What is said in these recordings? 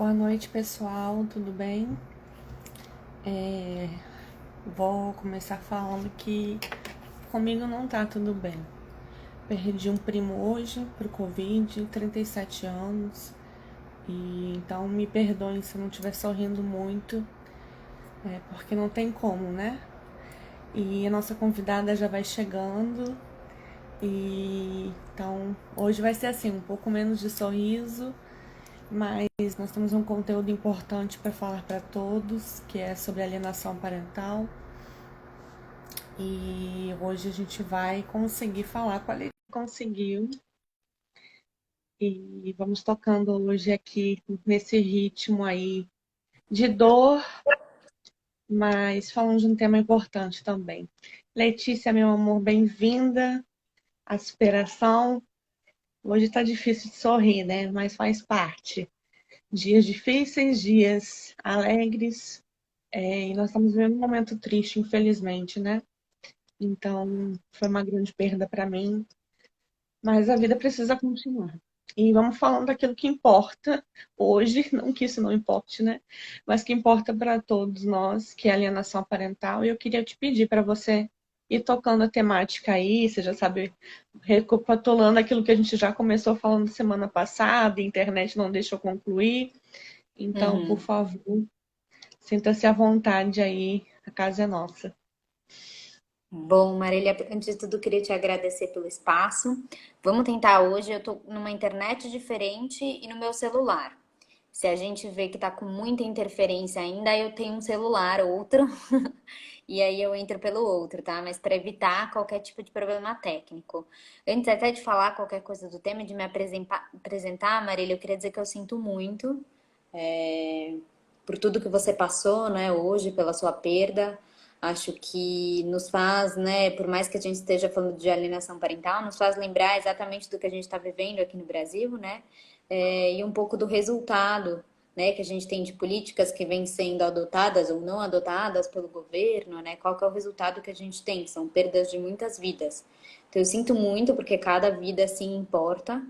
Boa noite, pessoal, tudo bem? Vou começar falando que comigo não tá tudo bem. Perdi um primo hoje pro Covid, 37 anos, e então me perdoem se eu não estiver sorrindo muito, porque não tem como, né? E a nossa convidada já vai chegando, e então hoje vai ser assim, um pouco menos de sorriso, mas nós temos um conteúdo importante para falar para todos, que é sobre alienação parental. E hoje a gente vai conseguir falar com a Letícia. Conseguiu. E vamos tocando hoje aqui nesse ritmo aí de dor, mas falando de um tema importante também. Letícia, meu amor, bem-vinda à superação. Hoje tá difícil de sorrir, né? Mas faz parte. Dias difíceis, dias alegres. E nós estamos vivendo um momento triste, infelizmente, né? Então, foi uma grande perda para mim. Mas a vida precisa continuar. E vamos falando daquilo que importa hoje, não que isso não importe, né? Mas que importa para todos nós, que é a alienação parental. E eu queria te pedir para você ir tocando a temática aí, você já sabe, recapitulando aquilo que a gente já começou falando semana passada, a internet não deixou concluir. Então, por Uhum. favor, sinta-se à vontade aí, a casa é nossa. Bom, Marília, antes de tudo, queria te agradecer pelo espaço. Vamos tentar hoje. Eu tô numa internet diferente e no meu celular. Se a gente vê que tá com muita interferência ainda, eu tenho um celular outro e aí eu entro pelo outro, tá? Mas para evitar qualquer tipo de problema técnico. Antes até de falar qualquer coisa do tema, e de me apresentar, Marília, eu queria dizer que eu sinto muito por tudo que você passou, né, hoje, pela sua perda. Acho que nos faz, né, por mais que a gente esteja falando de alienação parental, nos faz lembrar exatamente do que a gente está vivendo aqui no Brasil, né, e um pouco do resultado, né, que a gente tem de políticas que vêm sendo adotadas ou não adotadas pelo governo, né, qual que é o resultado que a gente tem? São perdas de muitas vidas. Então, eu sinto muito porque cada vida, sim, importa.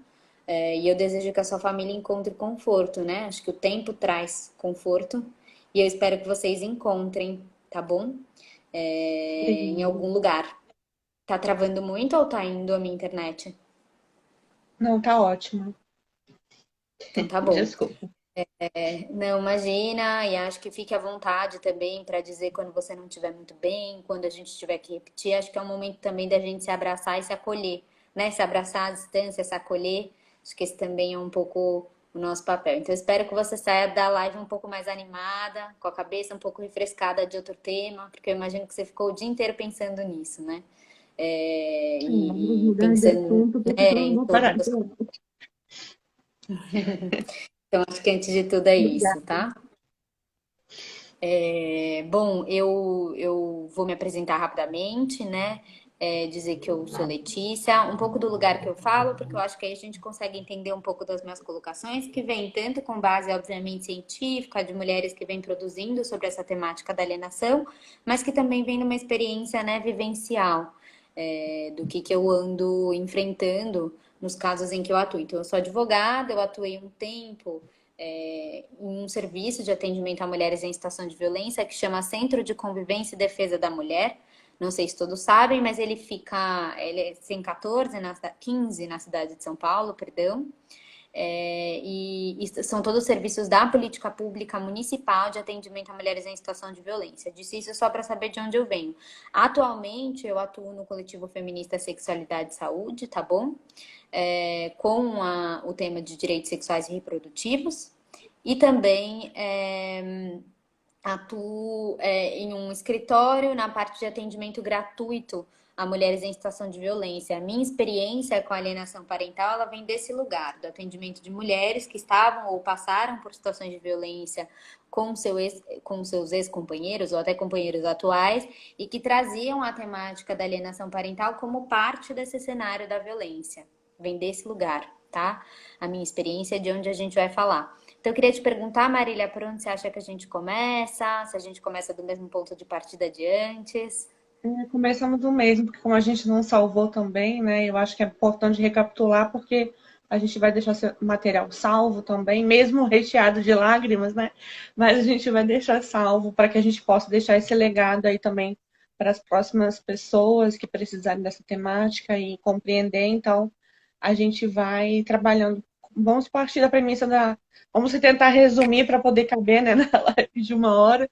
E eu desejo que a sua família encontre conforto, né? Acho que o tempo traz conforto e eu espero que vocês encontrem, tá bom? Em Obrigada. algum lugar. Tá travando muito ou tá indo a minha internet? Não, tá ótimo. Então tá bom. Desculpa. Não, imagina, e acho que fique à vontade também para dizer quando você não estiver muito bem, quando a gente tiver que repetir. Acho que é um momento também da gente se abraçar e se acolher, né? Se abraçar à distância, se acolher. Acho que esse também é um pouco o nosso papel. Então, eu espero que você saia da live um pouco mais animada, com a cabeça um pouco refrescada de outro tema, porque eu imagino que você ficou o dia inteiro pensando nisso, né? Vamos E mudar de pensando, assunto, porque né, senão eu não em vou parar. todas. Então, acho que antes de tudo é isso, Obrigada. tá? Bom, eu vou me apresentar rapidamente, né? Dizer que eu sou Letícia, um pouco do lugar que eu falo, porque eu acho que aí a gente consegue entender um pouco das minhas colocações, que vem tanto com base, obviamente, científica, de mulheres que vêm produzindo sobre essa temática da alienação, mas que também vem numa experiência, né, vivencial, do que eu ando enfrentando nos casos em que eu atuo. Então, eu sou advogada, eu atuei um tempo em um serviço de atendimento a mulheres em situação de violência que chama Centro de Convivência e Defesa da Mulher. Não sei se todos sabem, mas ele é 114 15 na cidade de São Paulo, perdão. E são todos serviços da política pública municipal de atendimento a mulheres em situação de violência. Disse isso só para saber de onde eu venho. Atualmente, eu atuo no coletivo feminista Sexualidade e Saúde, tá bom? Com o tema de direitos sexuais e reprodutivos. E também atuo em um escritório na parte de atendimento gratuito a mulheres em situação de violência. A minha experiência com a alienação parental, ela vem desse lugar, do atendimento de mulheres que estavam ou passaram por situações de violência com seus ex-companheiros ou até companheiros atuais e que traziam a temática da alienação parental como parte desse cenário da violência. Vem desse lugar, tá? A minha experiência é de onde a gente vai falar. Então, eu queria te perguntar, Marília, por onde você acha que a gente começa? Se a gente começa do mesmo ponto de partida de antes? Começamos do mesmo, porque como a gente não salvou também, né? Eu acho que é importante recapitular, porque A gente vai deixar esse material salvo também, mesmo recheado de lágrimas, né? Mas a gente vai deixar salvo para que a gente possa deixar esse legado aí também para as próximas pessoas que precisarem dessa temática e compreender. Então, a gente vai trabalhando. Vamos partir da premissa da. Vamos tentar resumir para poder caber, né, na live de 1 hora.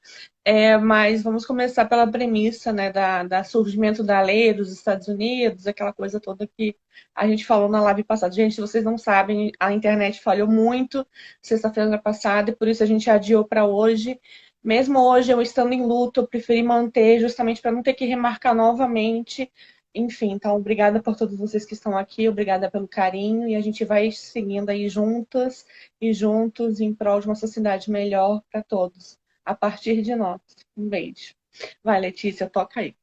Mas vamos começar pela premissa, né, da surgimento da lei dos Estados Unidos, aquela coisa toda que a gente falou na live passada. Gente, se vocês não sabem, a internet falhou muito sexta-feira passada e por isso a gente adiou para hoje. Mesmo hoje, eu estando em luto, eu preferi manter justamente para não ter que remarcar novamente. Enfim, então, obrigada por todos vocês que estão aqui, obrigada pelo carinho e a gente vai seguindo aí juntas e juntos em prol de uma sociedade melhor para todos a partir de nós. Um beijo. Vai, Letícia, toca aí.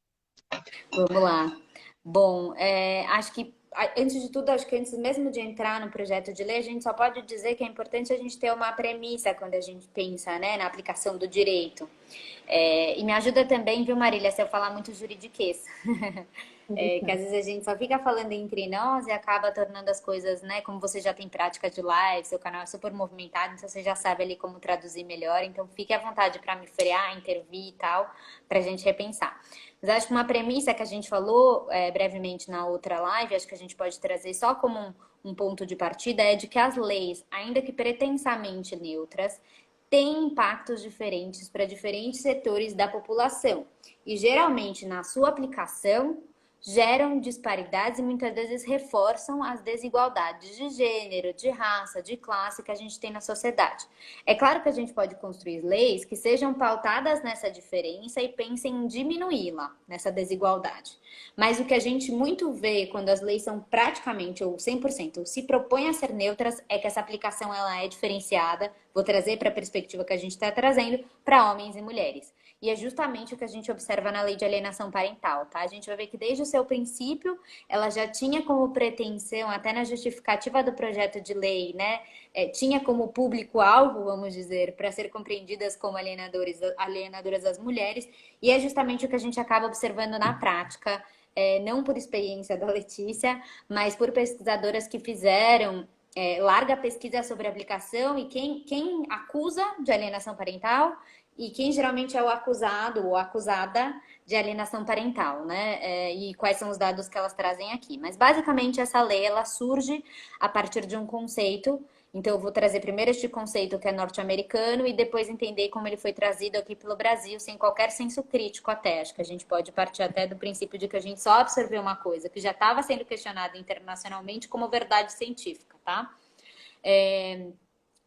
Vamos lá. Bom, acho que, antes de tudo, acho que antes mesmo de entrar no projeto de lei, a gente só pode dizer que é importante a gente ter uma premissa quando a gente pensa, né, na aplicação do direito. E me ajuda também, viu, Marília, se eu falar muito juridiquês. Que às vezes a gente só fica falando entre nós e acaba tornando as coisas, né? Como você já tem prática de live, seu canal é super movimentado, então você já sabe ali como traduzir melhor. Então fique à vontade para me frear, intervir e tal, para a gente repensar. Mas acho que uma premissa que a gente falou brevemente na outra live, acho que a gente pode trazer só como um ponto de partida, é de que as leis, ainda que pretensamente neutras, têm impactos diferentes para diferentes setores da população. E geralmente na sua aplicação geram disparidades e muitas vezes reforçam as desigualdades de gênero, de raça, de classe que a gente tem na sociedade. É claro que a gente pode construir leis que sejam pautadas nessa diferença e pensem em diminuí-la, nessa desigualdade. Mas o que a gente muito vê quando as leis são praticamente ou 100% ou se propõem a ser neutras é que essa aplicação ela é diferenciada. Vou trazer para a perspectiva que a gente está trazendo para homens e mulheres. E é justamente o que a gente observa na lei de alienação parental, tá? A gente vai ver que desde o seu princípio, ela já tinha como pretensão, até na justificativa do projeto de lei, né? Tinha como público-alvo, vamos dizer, para ser compreendidas como alienadoras das mulheres. E é justamente o que a gente acaba observando na prática, não por experiência da Letícia, mas por pesquisadoras que fizeram larga pesquisa sobre a aplicação e quem acusa de alienação parental e quem geralmente é o acusado ou acusada de alienação parental, né? E quais são os dados que elas trazem aqui. Mas basicamente essa lei ela surge a partir de um conceito. Então eu vou trazer primeiro este conceito que é norte-americano e depois entender como ele foi trazido aqui pelo Brasil, sem qualquer senso crítico até. Acho que a gente pode partir até do princípio de que a gente só absorveu uma coisa que já estava sendo questionada internacionalmente como verdade científica, tá?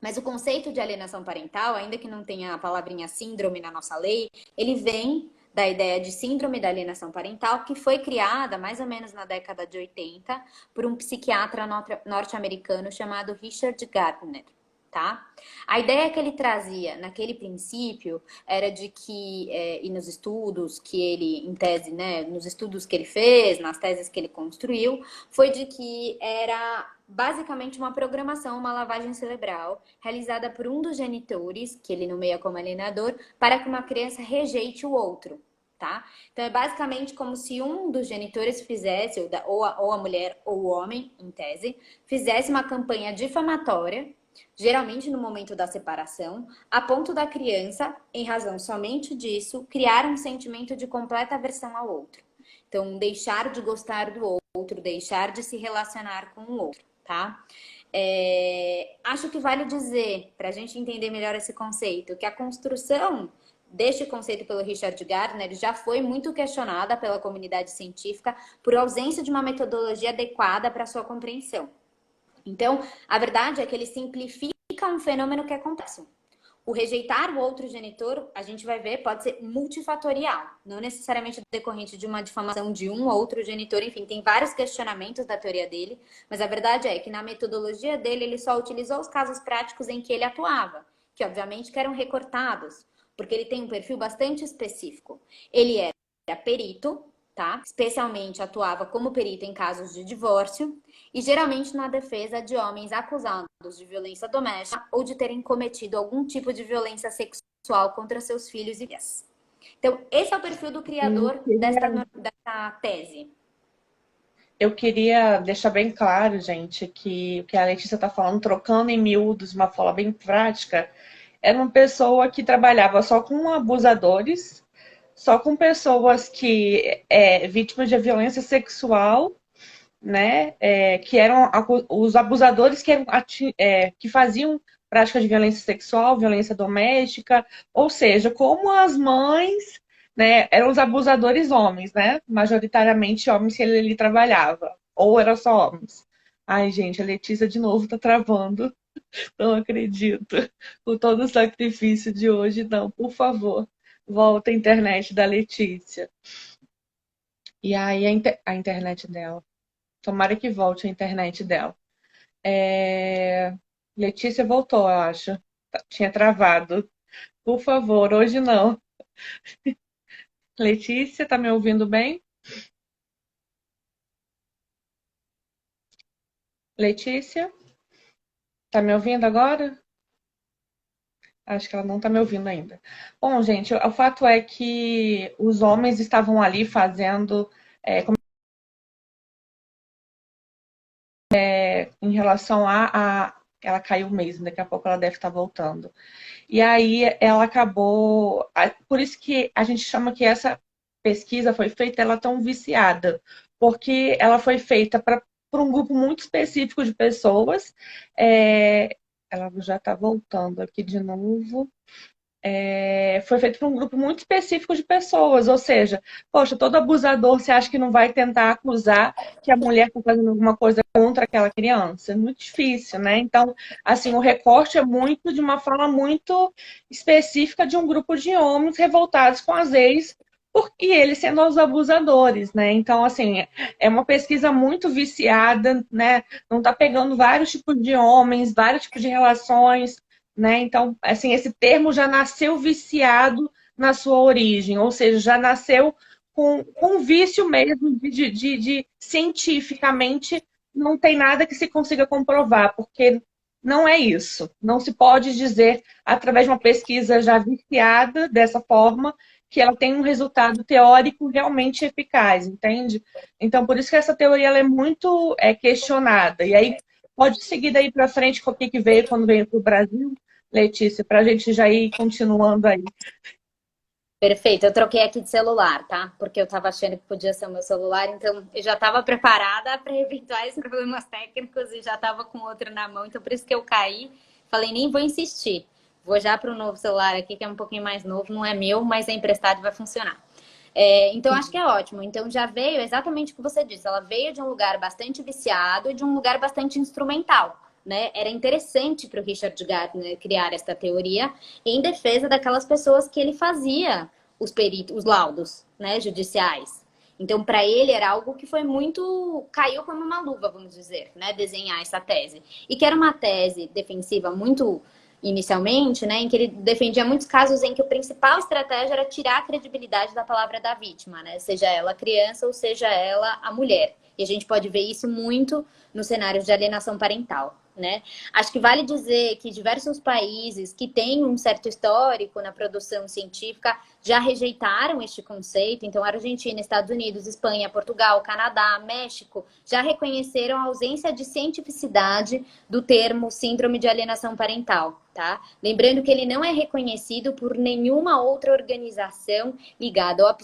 Mas o conceito de alienação parental, ainda que não tenha a palavrinha síndrome na nossa lei, ele vem da ideia de síndrome da alienação parental, que foi criada mais ou menos na década de 80 por um psiquiatra norte-americano chamado Richard Gardner. Tá? A ideia que ele trazia naquele princípio era de que, e nos estudos que ele, em tese, né, nos estudos que ele fez, nas teses que ele construiu, foi de que era basicamente uma programação, uma lavagem cerebral realizada por um dos genitores, que ele nomeia como alienador, para que uma criança rejeite o outro. Tá? Então é basicamente como se um dos genitores fizesse, ou a mulher ou o homem, em tese, fizesse uma campanha difamatória, geralmente no momento da separação, a ponto da criança, em razão somente disso, criar um sentimento de completa aversão ao outro. Então, deixar de gostar do outro, deixar de se relacionar com o outro, tá? Acho que vale dizer, para a gente entender melhor esse conceito, que a construção deste conceito pelo Richard Gardner já foi muito questionada pela comunidade científica por ausência de uma metodologia adequada para sua compreensão. Então, a verdade é que ele simplifica um fenômeno que é complexo. O rejeitar o outro genitor, a gente vai ver, pode ser multifatorial, não necessariamente decorrente de uma difamação de um ou outro genitor, enfim, tem vários questionamentos da teoria dele, mas a verdade é que na metodologia dele ele só utilizou os casos práticos em que ele atuava, que obviamente que eram recortados, porque ele tem um perfil bastante específico. Ele era perito, tá? Especialmente atuava como perito em casos de divórcio e geralmente na defesa de homens acusados de violência doméstica ou de terem cometido algum tipo de violência sexual contra seus filhos e filhas. Então, esse é o perfil do criador dessa tese. eu queria deixar bem claro, gente, que o que a Letícia está falando, trocando em miúdos, de uma forma bem prática, era uma pessoa que trabalhava só com abusadores, só com pessoas que vítimas de violência sexual, né? Que eram os abusadores que, que faziam prática de violência sexual, violência doméstica, ou seja, como as mães, né, eram os abusadores homens, né? Majoritariamente homens que ele trabalhava, ou eram só homens. Ai, gente, a Letícia de novo tá travando. Não acredito. Com todo o sacrifício de hoje, não, por favor. Volta a internet da Letícia. E aí a internet dela. Tomara que volte a internet dela. Letícia voltou, eu acho. Tinha travado. Por favor, hoje não. Letícia, tá me ouvindo bem? Letícia, tá me ouvindo agora? Acho que ela não tá me ouvindo ainda. Bom, gente, o fato é que os homens estavam ali fazendo em relação ela caiu mesmo, daqui a pouco ela deve estar voltando. E aí ela acabou. Por isso que a gente chama que essa pesquisa foi feita, ela tão viciada, porque ela foi feita para um grupo muito específico de pessoas. Ela já está voltando aqui de novo. Foi feito para um grupo muito específico de pessoas, ou seja, poxa, todo abusador você acha que não vai tentar acusar que a mulher está fazendo alguma coisa contra aquela criança? É muito difícil, né? Então, assim, o recorte é muito de uma fala muito específica de um grupo de homens revoltados com as ex, porque eles sendo os abusadores, né? Então, assim, é uma pesquisa muito viciada, né? Não está pegando vários tipos de homens, vários tipos de relações, né? Então, assim, esse termo já nasceu viciado na sua origem, ou seja, já nasceu com vício mesmo de cientificamente não tem nada que se consiga comprovar, porque não é isso. Não se pode dizer, através de uma pesquisa já viciada dessa forma, que ela tem um resultado teórico realmente eficaz, entende? Então, por isso que essa teoria ela é muito questionada. E aí, pode seguir daí para frente com o que veio quando veio para o Brasil, Letícia, para a gente já ir continuando aí. Perfeito, eu troquei aqui de celular, tá? Porque eu tava achando que podia ser o meu celular, então eu já tava preparada para eventuais problemas técnicos e já tava com outro na mão, então por isso que eu caí. Falei, nem vou insistir. Vou já para o novo celular aqui, que é um pouquinho mais novo, não é meu, mas é emprestado e vai funcionar. Então, acho que é ótimo. Então, já veio exatamente o que você disse. Ela veio de um lugar bastante viciado e de um lugar bastante instrumental. Né? Era interessante para o Richard Gardner criar esta teoria em defesa daquelas pessoas que ele fazia os laudos, né, judiciais. Então, para ele era algo que foi muito caiu como uma luva, vamos dizer, né, desenhar essa tese. E que era uma tese defensiva muito inicialmente, né, em que ele defendia muitos casos em que a principal estratégia era tirar a credibilidade da palavra da vítima, né, seja ela a criança ou seja ela a mulher. E a gente pode ver isso muito no cenário de alienação parental. Né? Acho que vale dizer que diversos países que têm um certo histórico na produção científica já rejeitaram este conceito. Então, Argentina, Estados Unidos, Espanha, Portugal, Canadá, México já reconheceram a ausência de cientificidade do termo síndrome de alienação parental. Tá? Lembrando que ele não é reconhecido por nenhuma outra organização ligada ou à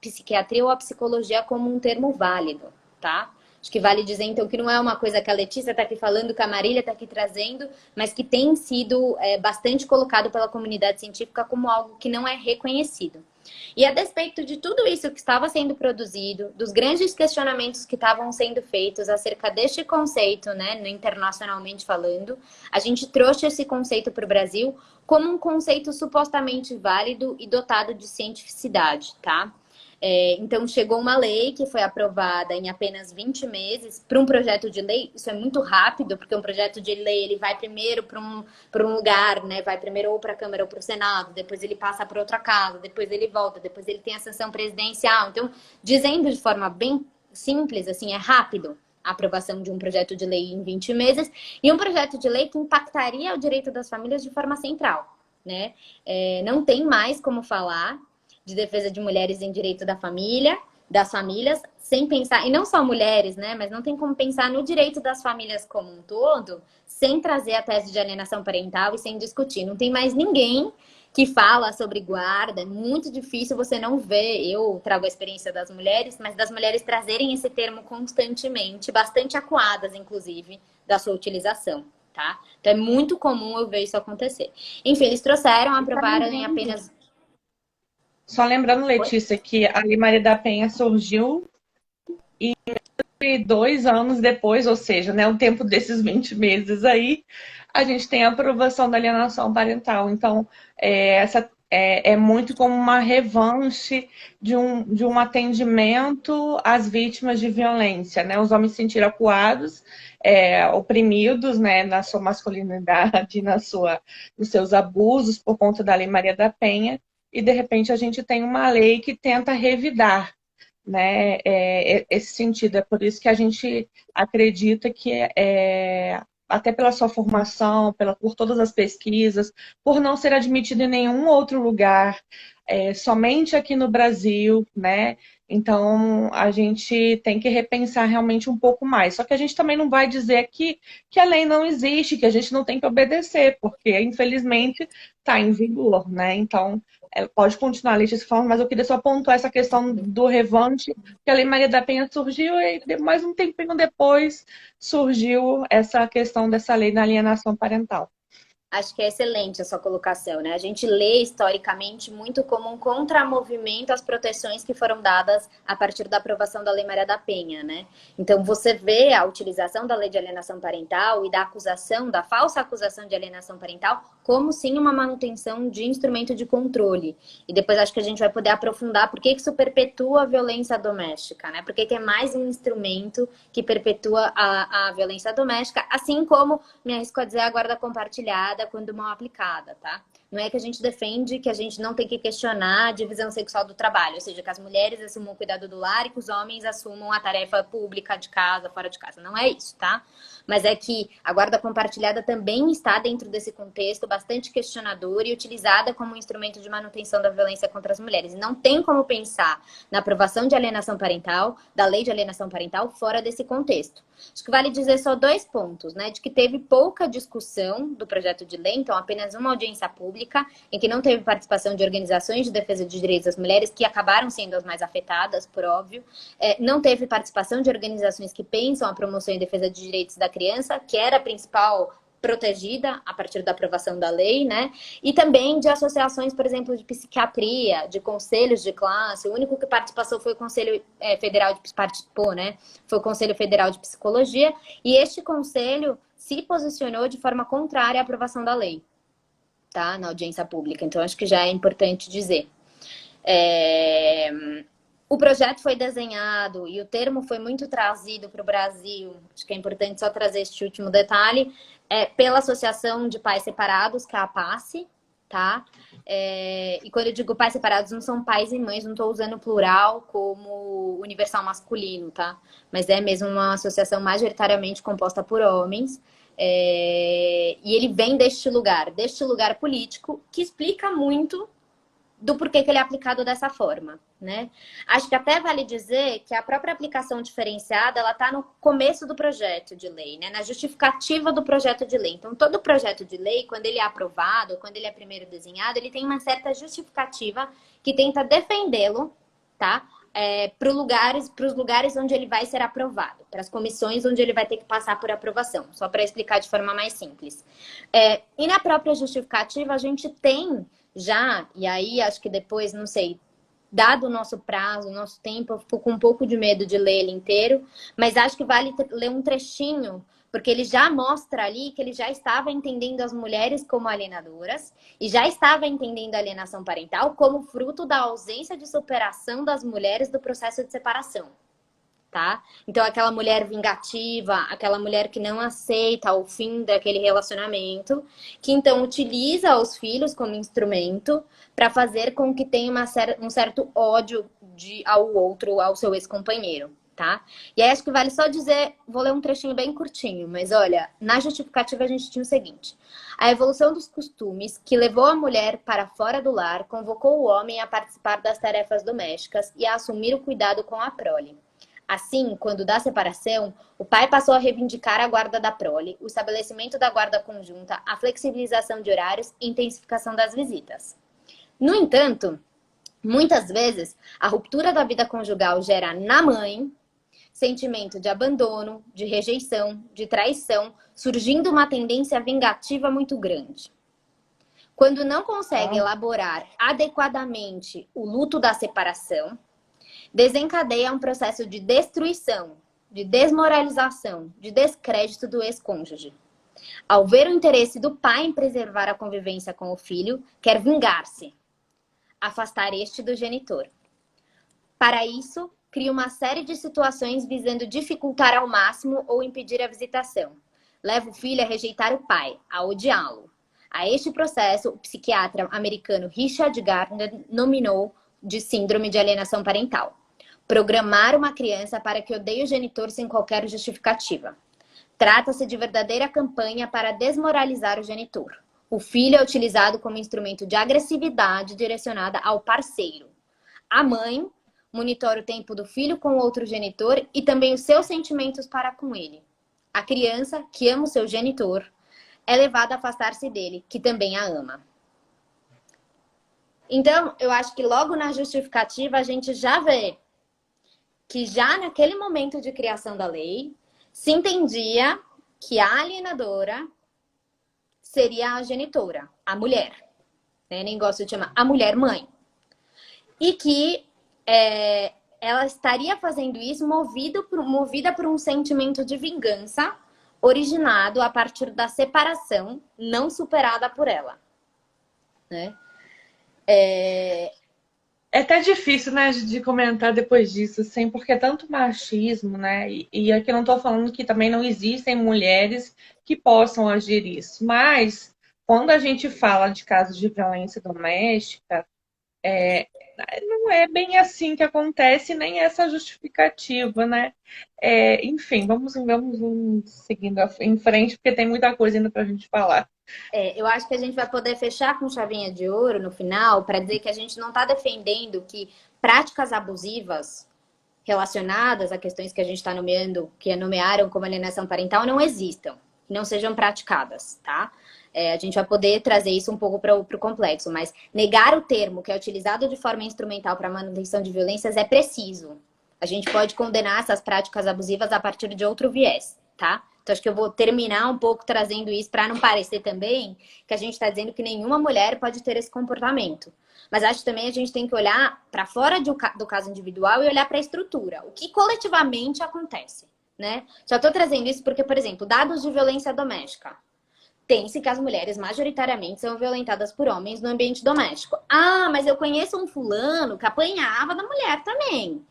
psiquiatria ou à psicologia como um termo válido. Tá? Acho que vale dizer, então, que não é uma coisa que a Letícia está aqui falando, que a Marília está aqui trazendo, mas que tem sido bastante colocado pela comunidade científica como algo que não é reconhecido. E a despeito de tudo isso que estava sendo produzido, dos grandes questionamentos que estavam sendo feitos acerca deste conceito, né, internacionalmente falando, a gente trouxe esse conceito para o Brasil como um conceito supostamente válido e dotado de cientificidade, tá? Então, chegou uma lei que foi aprovada em apenas 20 meses para um projeto de lei. Isso é muito rápido, porque um projeto de lei ele vai primeiro para um lugar, né? Vai primeiro ou para a Câmara ou para o Senado, depois ele passa para outra casa, depois ele volta, depois ele tem a sanção presidencial. Então, dizendo de forma bem simples, assim, é rápido a aprovação de um projeto de lei em 20 meses e um projeto de lei que impactaria o direito das famílias de forma central, né? Não tem mais como falar de defesa de mulheres em direito da família das famílias, sem pensar, e não só mulheres, né? Mas não tem como pensar no direito das famílias como um todo, sem trazer a tese de alienação parental e sem discutir. Não tem mais ninguém que fala sobre guarda, é muito difícil você não ver. Eu trago a experiência das mulheres, mas das mulheres trazerem esse termo constantemente, bastante acuadas, inclusive, da sua utilização, tá? Então é muito comum eu ver isso acontecer. Enfim, eles trouxeram, aprovaram em apenas... Só lembrando, Oi? Letícia, que a Lei Maria da Penha surgiu e 2 anos depois, ou seja, né, o tempo desses 20 meses aí, a gente tem a aprovação da alienação parental. Então, essa é muito como uma revanche de um atendimento às vítimas de violência, né? Os homens se sentiram acuados, oprimidos, né, na sua masculinidade, nos seus abusos por conta da Lei Maria da Penha, e de repente a gente tem uma lei que tenta revidar, né, esse sentido. É por isso que a gente acredita que, até pela sua formação, por todas as pesquisas, por não ser admitido em nenhum outro lugar, somente aqui no Brasil, né? Então, a gente tem que repensar realmente um pouco mais. Só que a gente também não vai dizer aqui que a lei não existe, que a gente não tem que obedecer, porque, infelizmente, está em vigor, né? Então, pode continuar, Letícia, falando, mas eu queria só pontuar essa questão do revanche, que a Lei Maria da Penha surgiu e mais um tempinho depois surgiu essa questão dessa lei da alienação parental. Acho que é excelente a sua colocação, né? A gente lê historicamente muito como um contramovimento às proteções que foram dadas a partir da aprovação da Lei Maria da Penha, né? Então você vê a utilização da lei de alienação parental e da acusação, da falsa acusação de alienação parental, como sim uma manutenção de instrumento de controle. E depois acho que a gente vai poder aprofundar por que isso perpetua a violência doméstica, né? Por que é mais um instrumento que perpetua a violência doméstica, assim como, me arrisco a dizer, a guarda compartilhada quando mal aplicada, tá? Não é que a gente defende que a gente não tem que questionar a divisão sexual do trabalho, ou seja, que as mulheres assumam o cuidado do lar e que os homens assumam a tarefa pública de casa, fora de casa. Não é isso, tá? Mas é que a guarda compartilhada também está dentro desse contexto bastante questionador e utilizada como um instrumento de manutenção da violência contra as mulheres. E não tem como pensar na aprovação de alienação parental, da lei de alienação parental, fora desse contexto. Acho que vale dizer só 2 pontos, né? De que teve pouca discussão do projeto de lei, então apenas uma audiência pública, em que não teve participação de organizações de defesa de direitos das mulheres, que acabaram sendo as mais afetadas, por óbvio. Não teve participação de organizações que pensam a promoção e defesa de direitos da criança, que era a principal protegida a partir da aprovação da lei, né? E também de associações, por exemplo, de psiquiatria, de conselhos de classe. O único que participou foi o Conselho Federal de participou, né? Foi o Conselho Federal de Psicologia, e este conselho se posicionou de forma contrária à aprovação da lei, tá? Na audiência pública. Então acho que já é importante dizer. O projeto foi desenhado e o termo foi muito trazido para o Brasil, acho que é importante só trazer este último detalhe, pela Associação de Pais Separados, que é a APASSE, tá? E quando eu digo pais separados, não são pais e mães, não estou usando plural como universal masculino, tá? Mas é mesmo uma associação majoritariamente composta por homens. E ele vem deste lugar político, que explica muito do porquê que ele é aplicado dessa forma, né? Acho que até vale dizer que a própria aplicação diferenciada, ela está no começo do projeto de lei, né? Na justificativa do projeto de lei. Então, todo projeto de lei, quando ele é aprovado, quando ele é primeiro desenhado, ele tem uma certa justificativa que tenta defendê-lo, tá? Para os lugares onde ele vai ser aprovado, para as comissões onde ele vai ter que passar por aprovação, só para explicar de forma mais simples. E na própria justificativa, a gente tem já, e aí acho que depois, não sei, dado o nosso prazo, o nosso tempo, eu fico com um pouco de medo de ler ele inteiro, mas acho que vale ler um trechinho, porque ele já mostra ali que ele já estava entendendo as mulheres como alienadoras e já estava entendendo a alienação parental como fruto da ausência de superação das mulheres do processo de separação. Tá? Então, aquela mulher vingativa, aquela mulher que não aceita o fim daquele relacionamento, que então utiliza os filhos como instrumento para fazer com que tenha um certo ódio ao outro, ao seu ex-companheiro, tá? E aí acho que vale só dizer, vou ler um trechinho bem curtinho, mas olha, na justificativa a gente tinha o seguinte: a evolução dos costumes que levou a mulher para fora do lar convocou o homem a participar das tarefas domésticas e a assumir o cuidado com a prole. Assim, quando da separação, o pai passou a reivindicar a guarda da prole, o estabelecimento da guarda conjunta, a flexibilização de horários e intensificação das visitas. No entanto, muitas vezes, a ruptura da vida conjugal gera na mãe sentimento de abandono, de rejeição, de traição, surgindo uma tendência vingativa muito grande. Quando não consegue elaborar adequadamente o luto da separação, desencadeia um processo de destruição, de desmoralização, de descrédito do ex-cônjuge. Ao ver o interesse do pai em preservar a convivência com o filho, quer vingar-se, afastar este do genitor. Para isso, cria uma série de situações visando dificultar ao máximo ou impedir a visitação. Leva o filho a rejeitar o pai, a odiá-lo. A este processo, o psiquiatra americano Richard Gardner nominou de síndrome de alienação parental. Programar uma criança para que odeie o genitor sem qualquer justificativa. Trata-se de verdadeira campanha para desmoralizar o genitor. O filho é utilizado como instrumento de agressividade direcionada ao parceiro. A mãe monitora o tempo do filho com o outro genitor e também os seus sentimentos para com ele. A criança, que ama o seu genitor, é levada a afastar-se dele, que também a ama. Então, eu acho que logo na justificativa a gente já vê que já naquele momento de criação da lei, se entendia que a alienadora seria a genitora, a mulher. Né? Nem gosto de chamar a mulher-mãe. E que ela estaria fazendo isso movida por um sentimento de vingança originado a partir da separação não superada por ela. Né? É até difícil, né, de comentar depois disso, assim, porque é tanto machismo, né? E aqui não estou falando que também não existem mulheres que possam agir isso. Mas quando a gente fala de casos de violência doméstica, não é bem assim que acontece, nem essa justificativa, né? Enfim, vamos seguindo em frente, porque tem muita coisa ainda para a gente falar. Eu acho que a gente vai poder fechar com chavinha de ouro no final para dizer que a gente não está defendendo que práticas abusivas relacionadas a questões que a gente está nomeando, que nomearam como alienação parental, não existam, não sejam praticadas, tá? A gente vai poder trazer isso um pouco para o complexo, mas negar o termo que é utilizado de forma instrumental para manutenção de violências é preciso. A gente pode condenar essas práticas abusivas a partir de outro viés, tá? Então, acho que eu vou terminar um pouco trazendo isso para não parecer também que a gente está dizendo que nenhuma mulher pode ter esse comportamento. Mas acho que também a gente tem que olhar para fora do caso individual e olhar para a estrutura. O que coletivamente acontece, né? Só estou trazendo isso porque, por exemplo, dados de violência doméstica. Tem-se que as mulheres majoritariamente são violentadas por homens no ambiente doméstico. Ah, mas eu conheço um fulano que apanhava da mulher também.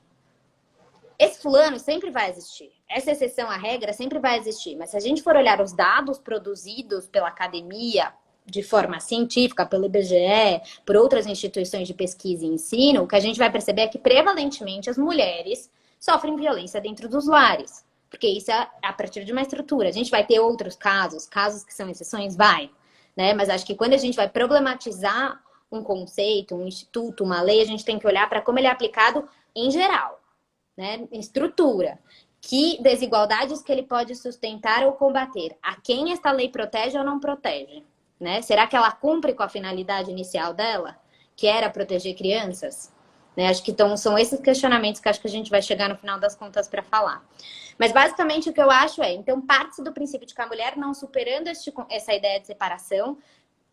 Esse fulano sempre vai existir. Essa exceção à regra sempre vai existir. Mas se a gente for olhar os dados produzidos pela academia de forma científica, pelo IBGE, por outras instituições de pesquisa e ensino, o que a gente vai perceber é que prevalentemente as mulheres sofrem violência dentro dos lares. Porque isso é a partir de uma estrutura. A gente vai ter outros casos que são exceções, vai. Né? Mas acho que quando a gente vai problematizar um conceito, um instituto, uma lei, a gente tem que olhar para como ele é aplicado em geral. Né? Em estrutura. Que desigualdades que ele pode sustentar ou combater. A quem esta lei protege ou não protege? Né? Será que ela cumpre com a finalidade inicial dela? Que era proteger crianças? Né? Acho que são esses questionamentos que acho que a gente vai chegar no final das contas para falar. Mas basicamente o que eu acho então parte do princípio de que a mulher não superando essa ideia de separação,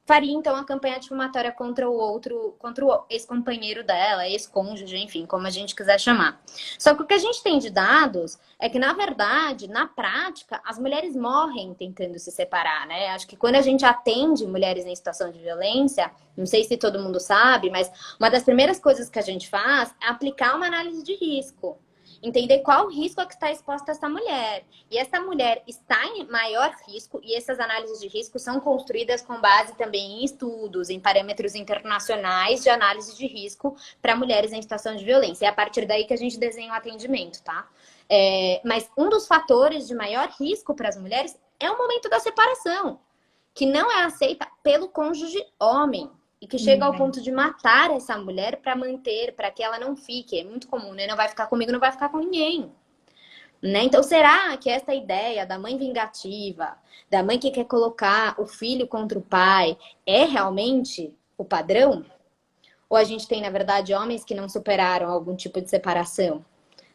faria então a campanha difamátoria contra o ex-companheiro dela, ex-cônjuge, enfim, como a gente quiser chamar. Só que o que a gente tem de dados é que, na verdade, na prática, as mulheres morrem tentando se separar, né? Acho que quando a gente atende mulheres em situação de violência, não sei se todo mundo sabe, mas uma das primeiras coisas que a gente faz é aplicar uma análise de risco. Entender qual o risco a que está exposta essa mulher. E essa mulher está em maior risco, e essas análises de risco são construídas com base também em estudos, em parâmetros internacionais de análise de risco para mulheres em situação de violência. É a partir daí que a gente desenha o atendimento, tá? Mas um dos fatores de maior risco para as mulheres é o momento da separação, que não é aceita pelo cônjuge homem e que chega ao ponto de matar essa mulher para manter, para que ela não fique. É muito comum, né? Não vai ficar comigo, não vai ficar com ninguém. Né? Então, será que essa ideia da mãe vingativa, da mãe que quer colocar o filho contra o pai, é realmente o padrão? Ou a gente tem, na verdade, homens que não superaram algum tipo de separação,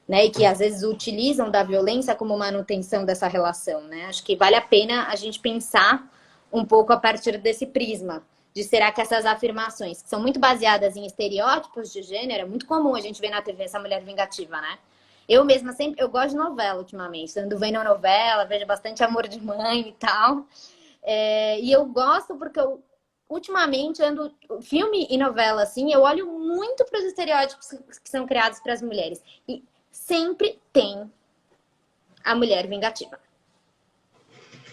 né? E que às vezes utilizam da violência como manutenção dessa relação, né? Acho que vale a pena a gente pensar um pouco a partir desse prisma. De será que essas afirmações, que são muito baseadas em estereótipos de gênero, é muito comum a gente ver na TV essa mulher vingativa, né? Eu mesma sempre, eu gosto de novela ultimamente, ando vendo novela, vejo bastante Amor de Mãe e tal. E eu gosto porque eu ultimamente ando filme e novela assim, eu olho muito para os estereótipos que são criados para as mulheres e sempre tem a mulher vingativa.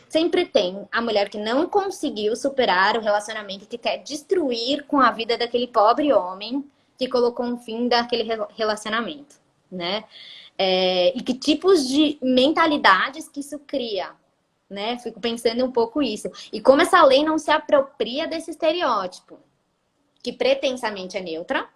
Sempre tem a mulher que não conseguiu superar o relacionamento, que quer destruir com a vida daquele pobre homem que colocou um fim daquele relacionamento, né? E que tipos de mentalidades que isso cria, né? Fico pensando um pouco isso. E como essa lei não se apropria desse estereótipo, que pretensamente é neutra,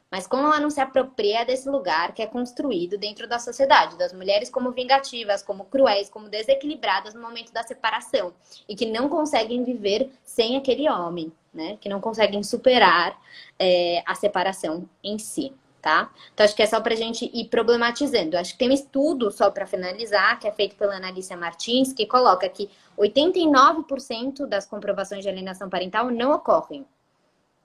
mas como ela não se apropria desse lugar que é construído dentro da sociedade, das mulheres como vingativas, como cruéis, como desequilibradas no momento da separação, e que não conseguem viver sem aquele homem, né? Que não conseguem superar a separação em si. Tá? Então, acho que é só para a gente ir problematizando. Acho que tem um estudo, só para finalizar, que é feito pela Analícia Martins, que coloca que 89% das comprovações de alienação parental não ocorrem.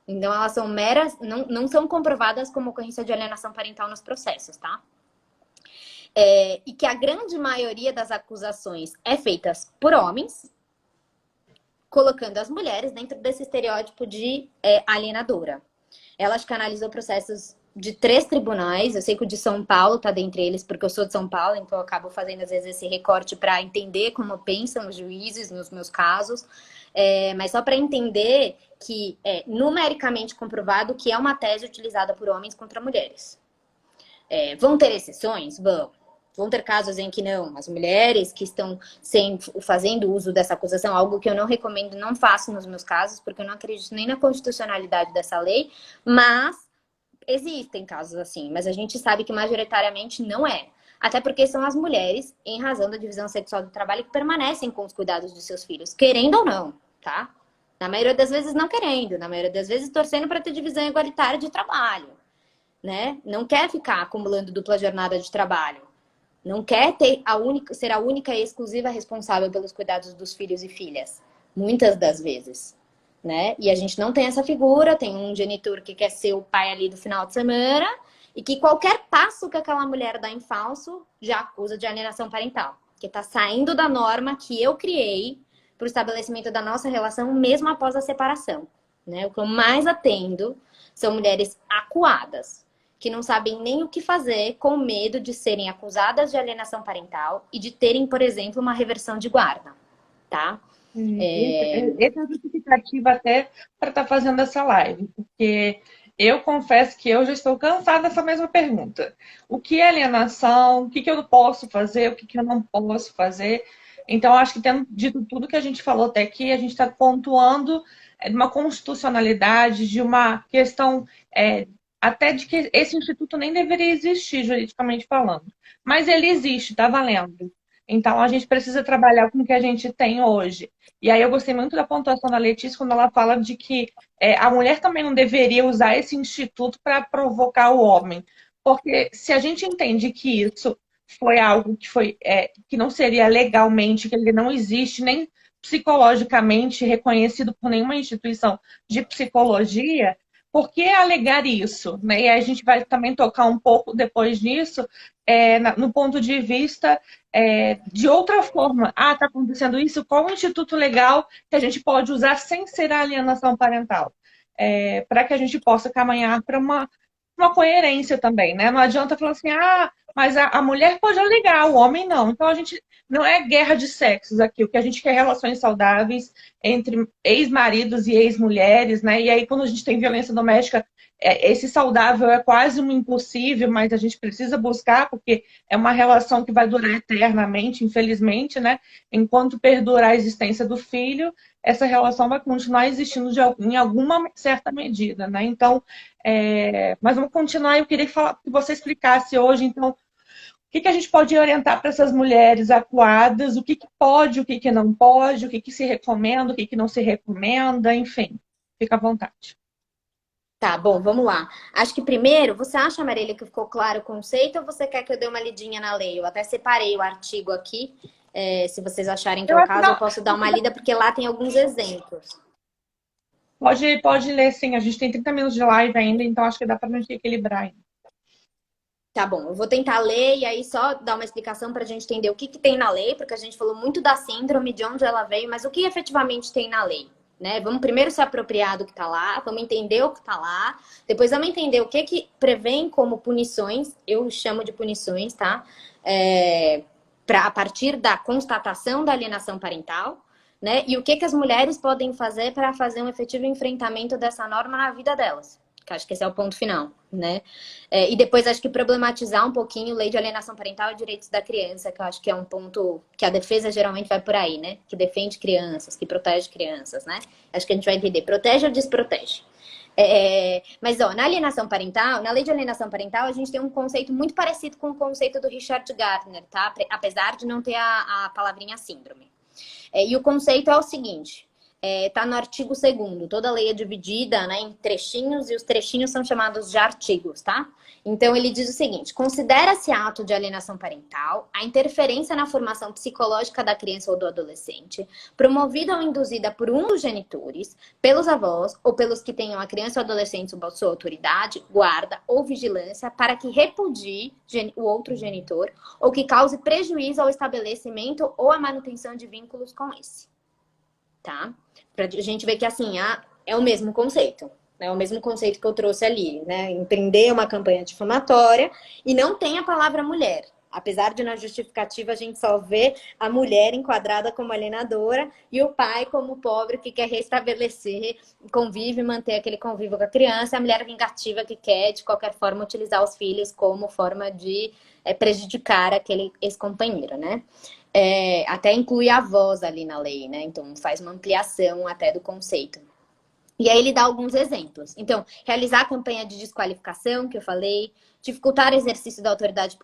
Então, elas são meras, não são comprovadas como ocorrência de alienação parental nos processos, tá? E que a grande maioria das acusações é feitas por homens, colocando as mulheres dentro desse estereótipo de alienadora. Ela acho que analisou processos de 3 tribunais, eu sei que o de São Paulo tá dentre eles, porque eu sou de São Paulo, então eu acabo fazendo às vezes esse recorte para entender como pensam os juízes nos meus casos, mas só para entender que é numericamente comprovado que é uma tese utilizada por homens contra mulheres. Vão ter exceções? Vão ter casos em que não. As mulheres que estão fazendo uso dessa acusação, algo que eu não recomendo, não faço nos meus casos, porque eu não acredito nem na constitucionalidade dessa lei, mas existem casos assim, mas a gente sabe que majoritariamente não é. Até porque são as mulheres, em razão da divisão sexual do trabalho, que permanecem com os cuidados de seus filhos, querendo ou não, tá? Na maioria das vezes não querendo, na maioria das vezes torcendo para ter divisão igualitária de trabalho, né? Não quer ficar acumulando dupla jornada de trabalho. Não quer ser a única e exclusiva responsável pelos cuidados dos filhos e filhas. Muitas das vezes. Né? E a gente não tem essa figura, tem um genitor que quer ser o pai ali do final de semana e que qualquer passo que aquela mulher dá em falso já acusa de alienação parental. Que está saindo da norma que eu criei para o estabelecimento da nossa relação mesmo após a separação. Né? O que eu mais atendo são mulheres acuadas, que não sabem nem o que fazer com medo de serem acusadas de alienação parental e de terem, por exemplo, uma reversão de guarda, tá? Essa é a justificativa até para estar fazendo essa live, porque eu confesso que eu já estou cansada dessa mesma pergunta. O que é alienação? O que eu posso fazer? O que eu não posso fazer? Então, acho que tendo dito tudo que a gente falou até aqui, a gente está pontuando de uma constitucionalidade, de uma questão até de que esse instituto nem deveria existir, juridicamente falando. Mas ele existe, está valendo. Então, a gente precisa trabalhar com o que a gente tem hoje. E aí eu gostei muito da pontuação da Letícia quando ela fala de que a mulher também não deveria usar esse instituto para provocar o homem. Porque se a gente entende que isso foi algo que não seria legalmente, que ele não existe nem psicologicamente reconhecido por nenhuma instituição de psicologia, por que alegar isso? Né? E aí a gente vai também tocar um pouco depois nisso, no ponto de vista de outra forma. Está acontecendo isso? Qual o instituto legal que a gente pode usar sem ser a alienação parental? Para que a gente possa caminhar para uma coerência também, né? Não adianta falar assim, mas a mulher pode alegar, o homem não. Então a gente não é guerra de sexos aqui. O que a gente quer é relações saudáveis entre ex-maridos e ex-mulheres, né? E aí quando a gente tem violência doméstica, esse saudável é quase um impossível, mas a gente precisa buscar, porque é uma relação que vai durar eternamente, infelizmente, né? Enquanto perdurar a existência do filho, essa relação vai continuar existindo em alguma certa medida, né? Então, mas vamos continuar. Eu queria que você explicasse hoje, então, o que a gente pode orientar para essas mulheres acuadas, o que pode, o que não pode, o que se recomenda, o que não se recomenda, enfim. Fica à vontade. Tá, bom, vamos lá. Acho que primeiro, você acha, Marília, que ficou claro o conceito ou você quer que eu dê uma lidinha na lei? Eu até separei o artigo aqui. Se vocês acharem que é Eu o acho que caso, eu posso dar uma lida, porque lá tem alguns exemplos. pode ler, sim. A gente tem 30 minutos de live ainda, então acho que dá para a gente equilibrar ainda. Tá bom, eu vou tentar ler e aí só dar uma explicação para a gente entender o que tem na lei, porque a gente falou muito da síndrome, de onde ela veio, mas o que efetivamente tem na lei, né? Vamos primeiro se apropriar do que está lá, vamos entender o que está lá, depois vamos entender o que prevém como punições, eu chamo de punições, tá? A partir da constatação da alienação parental, né? E o que as mulheres podem fazer para fazer um efetivo enfrentamento dessa norma na vida delas. Que acho que esse é o ponto final, né? E depois acho que problematizar um pouquinho lei de alienação parental e direitos da criança, que eu acho que é um ponto que a defesa geralmente vai por aí, né? Que defende crianças, que protege crianças, né? Acho que a gente vai entender, protege ou desprotege. Mas, ó, na alienação parental, na lei de alienação parental, a gente tem um conceito muito parecido com o conceito do Richard Gardner, tá? Apesar de não ter a palavrinha síndrome. E o conceito é o seguinte: tá no artigo 2º. Toda lei é dividida, né, em trechinhos e os trechinhos são chamados de artigos, tá? Então ele diz o seguinte: considera-se ato de alienação parental a interferência na formação psicológica da criança ou do adolescente, promovida ou induzida por um dos genitores, pelos avós ou pelos que tenham a criança ou adolescente sob sua autoridade, guarda ou vigilância para que repudie o outro genitor ou que cause prejuízo ao estabelecimento ou à manutenção de vínculos com esse. Tá? Pra gente ver que, assim, é o mesmo conceito. É o mesmo conceito que eu trouxe ali, né? Empreender uma campanha difamatória e não tem a palavra mulher. Apesar de na justificativa a gente só vê a mulher enquadrada como alienadora e o pai como pobre que quer restabelecer convívio e manter aquele convívio com a criança, a mulher vingativa que quer, de qualquer forma, utilizar os filhos como forma de prejudicar aquele ex-companheiro, né? Até inclui a voz ali na lei, né? Então faz uma ampliação até do conceito. E aí ele dá alguns exemplos. Então, realizar a campanha de desqualificação, que eu falei, dificultar o exercício da autoridade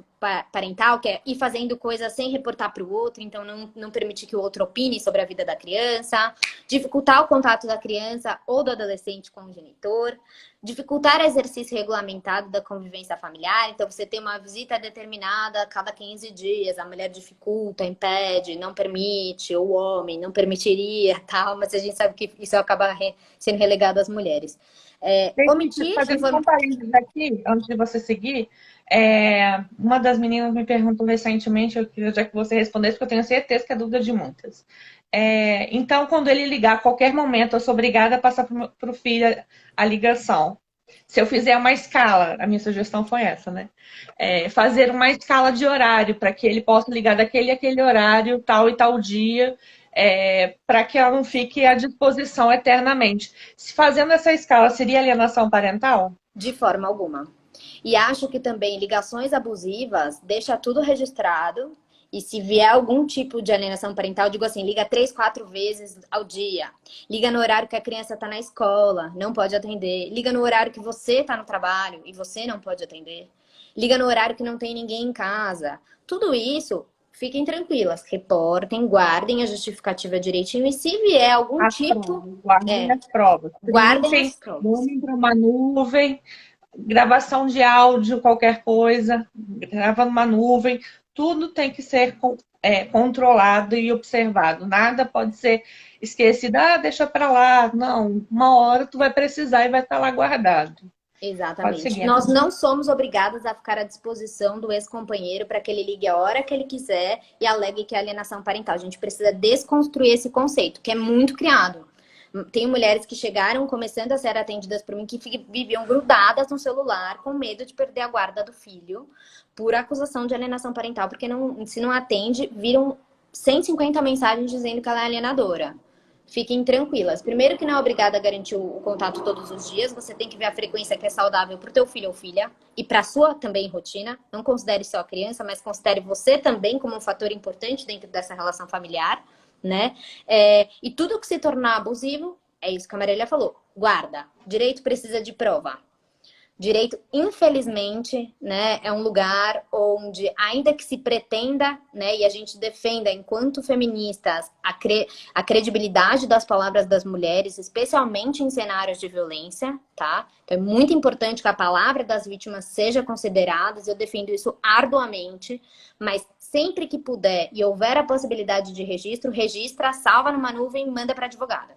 parental, que é ir fazendo coisas sem reportar para o outro, então não permitir que o outro opine sobre a vida da criança, dificultar o contato da criança ou do adolescente com o genitor, dificultar o exercício regulamentado da convivência familiar, então você tem uma visita determinada a cada 15 dias, a mulher dificulta, impede, não permite, ou o homem não permitiria, tal, mas a gente sabe que isso acaba sendo relegado às mulheres. Omitir Fazendo um parênteses aqui, antes de você seguir, uma das meninas me perguntou recentemente, eu queria já que você respondesse, porque eu tenho certeza que é dúvida de muitas. Então, quando ele ligar a qualquer momento, eu sou obrigada a passar para o filho a ligação. Se eu fizer uma escala, a minha sugestão foi essa, né? Fazer uma escala de horário para que ele possa ligar daquele a aquele horário, tal e tal dia, para que ela não fique à disposição eternamente. Se fazendo essa escala, seria alienação parental? De forma alguma. E acho que também ligações abusivas, deixa tudo registrado. E se vier algum tipo de alienação parental, digo assim, liga 3, 4 vezes ao dia. Liga no horário que a criança está na escola, não pode atender. Liga no horário que você está no trabalho e você não pode atender. Liga no horário que não tem ninguém em casa. Tudo isso, fiquem tranquilas. Reportem, guardem a justificativa direitinho. E se vier algum Guardem as provas. Guardem as provas. Mandem para uma nuvem, gravação de áudio, qualquer coisa, grava numa nuvem. Tudo tem que ser controlado e observado. Nada pode ser esquecido. Deixa para lá. Não, uma hora tu vai precisar e vai estar lá guardado. Exatamente. Nós não somos obrigadas a ficar à disposição do ex-companheiro para que ele ligue a hora que ele quiser e alegue que é alienação parental. A gente precisa desconstruir esse conceito, que é muito criado. Tem mulheres que chegaram começando a ser atendidas por mim que viviam grudadas no celular com medo de perder a guarda do filho por acusação de alienação parental, porque se não atende, viram 150 mensagens dizendo que ela é alienadora. fiquem tranquilas. Primeiro que não é obrigada a garantir o contato todos os dias, você tem que ver a frequência que é saudável para o teu filho ou filha e para a sua também rotina. Não considere só a criança, mas considere você também como um fator importante dentro dessa relação familiar, né? E tudo que se tornar abusivo, é isso que a Marília falou, guarda. Direito precisa de prova. Direito, infelizmente, né, é um lugar onde, ainda que se pretenda, né, e a gente defenda, enquanto feministas, a credibilidade das palavras das mulheres, especialmente em cenários de violência, tá? Então, é muito importante que a palavra das vítimas seja considerada, eu defendo isso arduamente, mas sempre que puder e houver a possibilidade de registro, registra, salva numa nuvem e manda para advogada.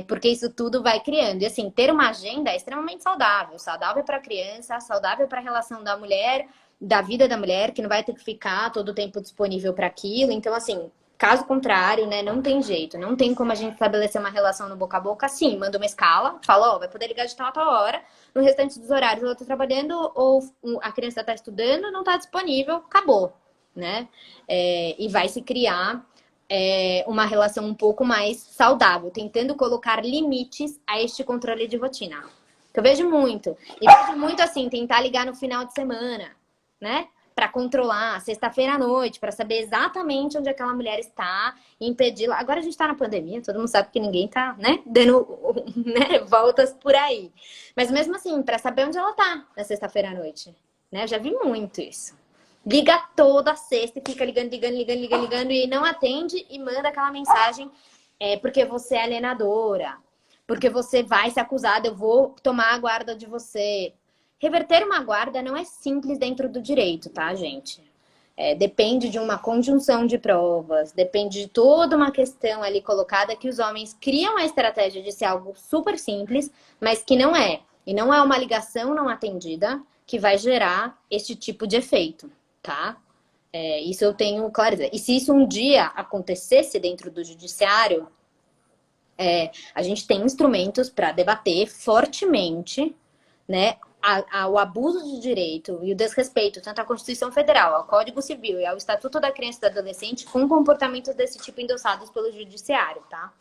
Porque isso tudo vai criando. E assim, ter uma agenda é extremamente saudável. Saudável para a criança, saudável para a relação da mulher, da vida da mulher, que não vai ter que ficar todo o tempo disponível para aquilo. Então, assim, caso contrário, né, não tem jeito. Não tem como a gente estabelecer uma relação no boca a boca assim. Manda uma escala, fala, ó, vai poder ligar de tal a tal hora. No restante dos horários ela está trabalhando ou a criança está estudando, não está disponível, acabou, né? E vai se criar uma relação um pouco mais saudável, tentando colocar limites a este controle de rotina. Que eu vejo muito. E vejo muito assim, tentar ligar no final de semana, né? Para controlar, sexta-feira à noite, para saber exatamente onde aquela mulher está e impedi-la. Agora a gente está na pandemia, todo mundo sabe que ninguém está, né, dando né, voltas por aí. Mas mesmo assim, para saber onde ela está na sexta-feira à noite. Né? Eu já vi muito isso. Liga toda sexta e fica ligando e não atende e manda aquela mensagem porque você é alienadora, porque você vai ser acusada, eu vou tomar a guarda de você. Reverter uma guarda não é simples dentro do direito, tá, gente? Depende de uma conjunção de provas, depende de toda uma questão ali colocada que os homens criam a estratégia de ser algo super simples, mas que não é. E não é uma ligação não atendida que vai gerar este tipo de efeito. Tá? Isso eu tenho clareza. E se isso um dia acontecesse dentro do judiciário, a gente tem instrumentos para debater fortemente, né, o abuso de direito e o desrespeito tanto à Constituição Federal, ao Código Civil e ao Estatuto da Criança e do Adolescente com comportamentos desse tipo endossados pelo judiciário, tá?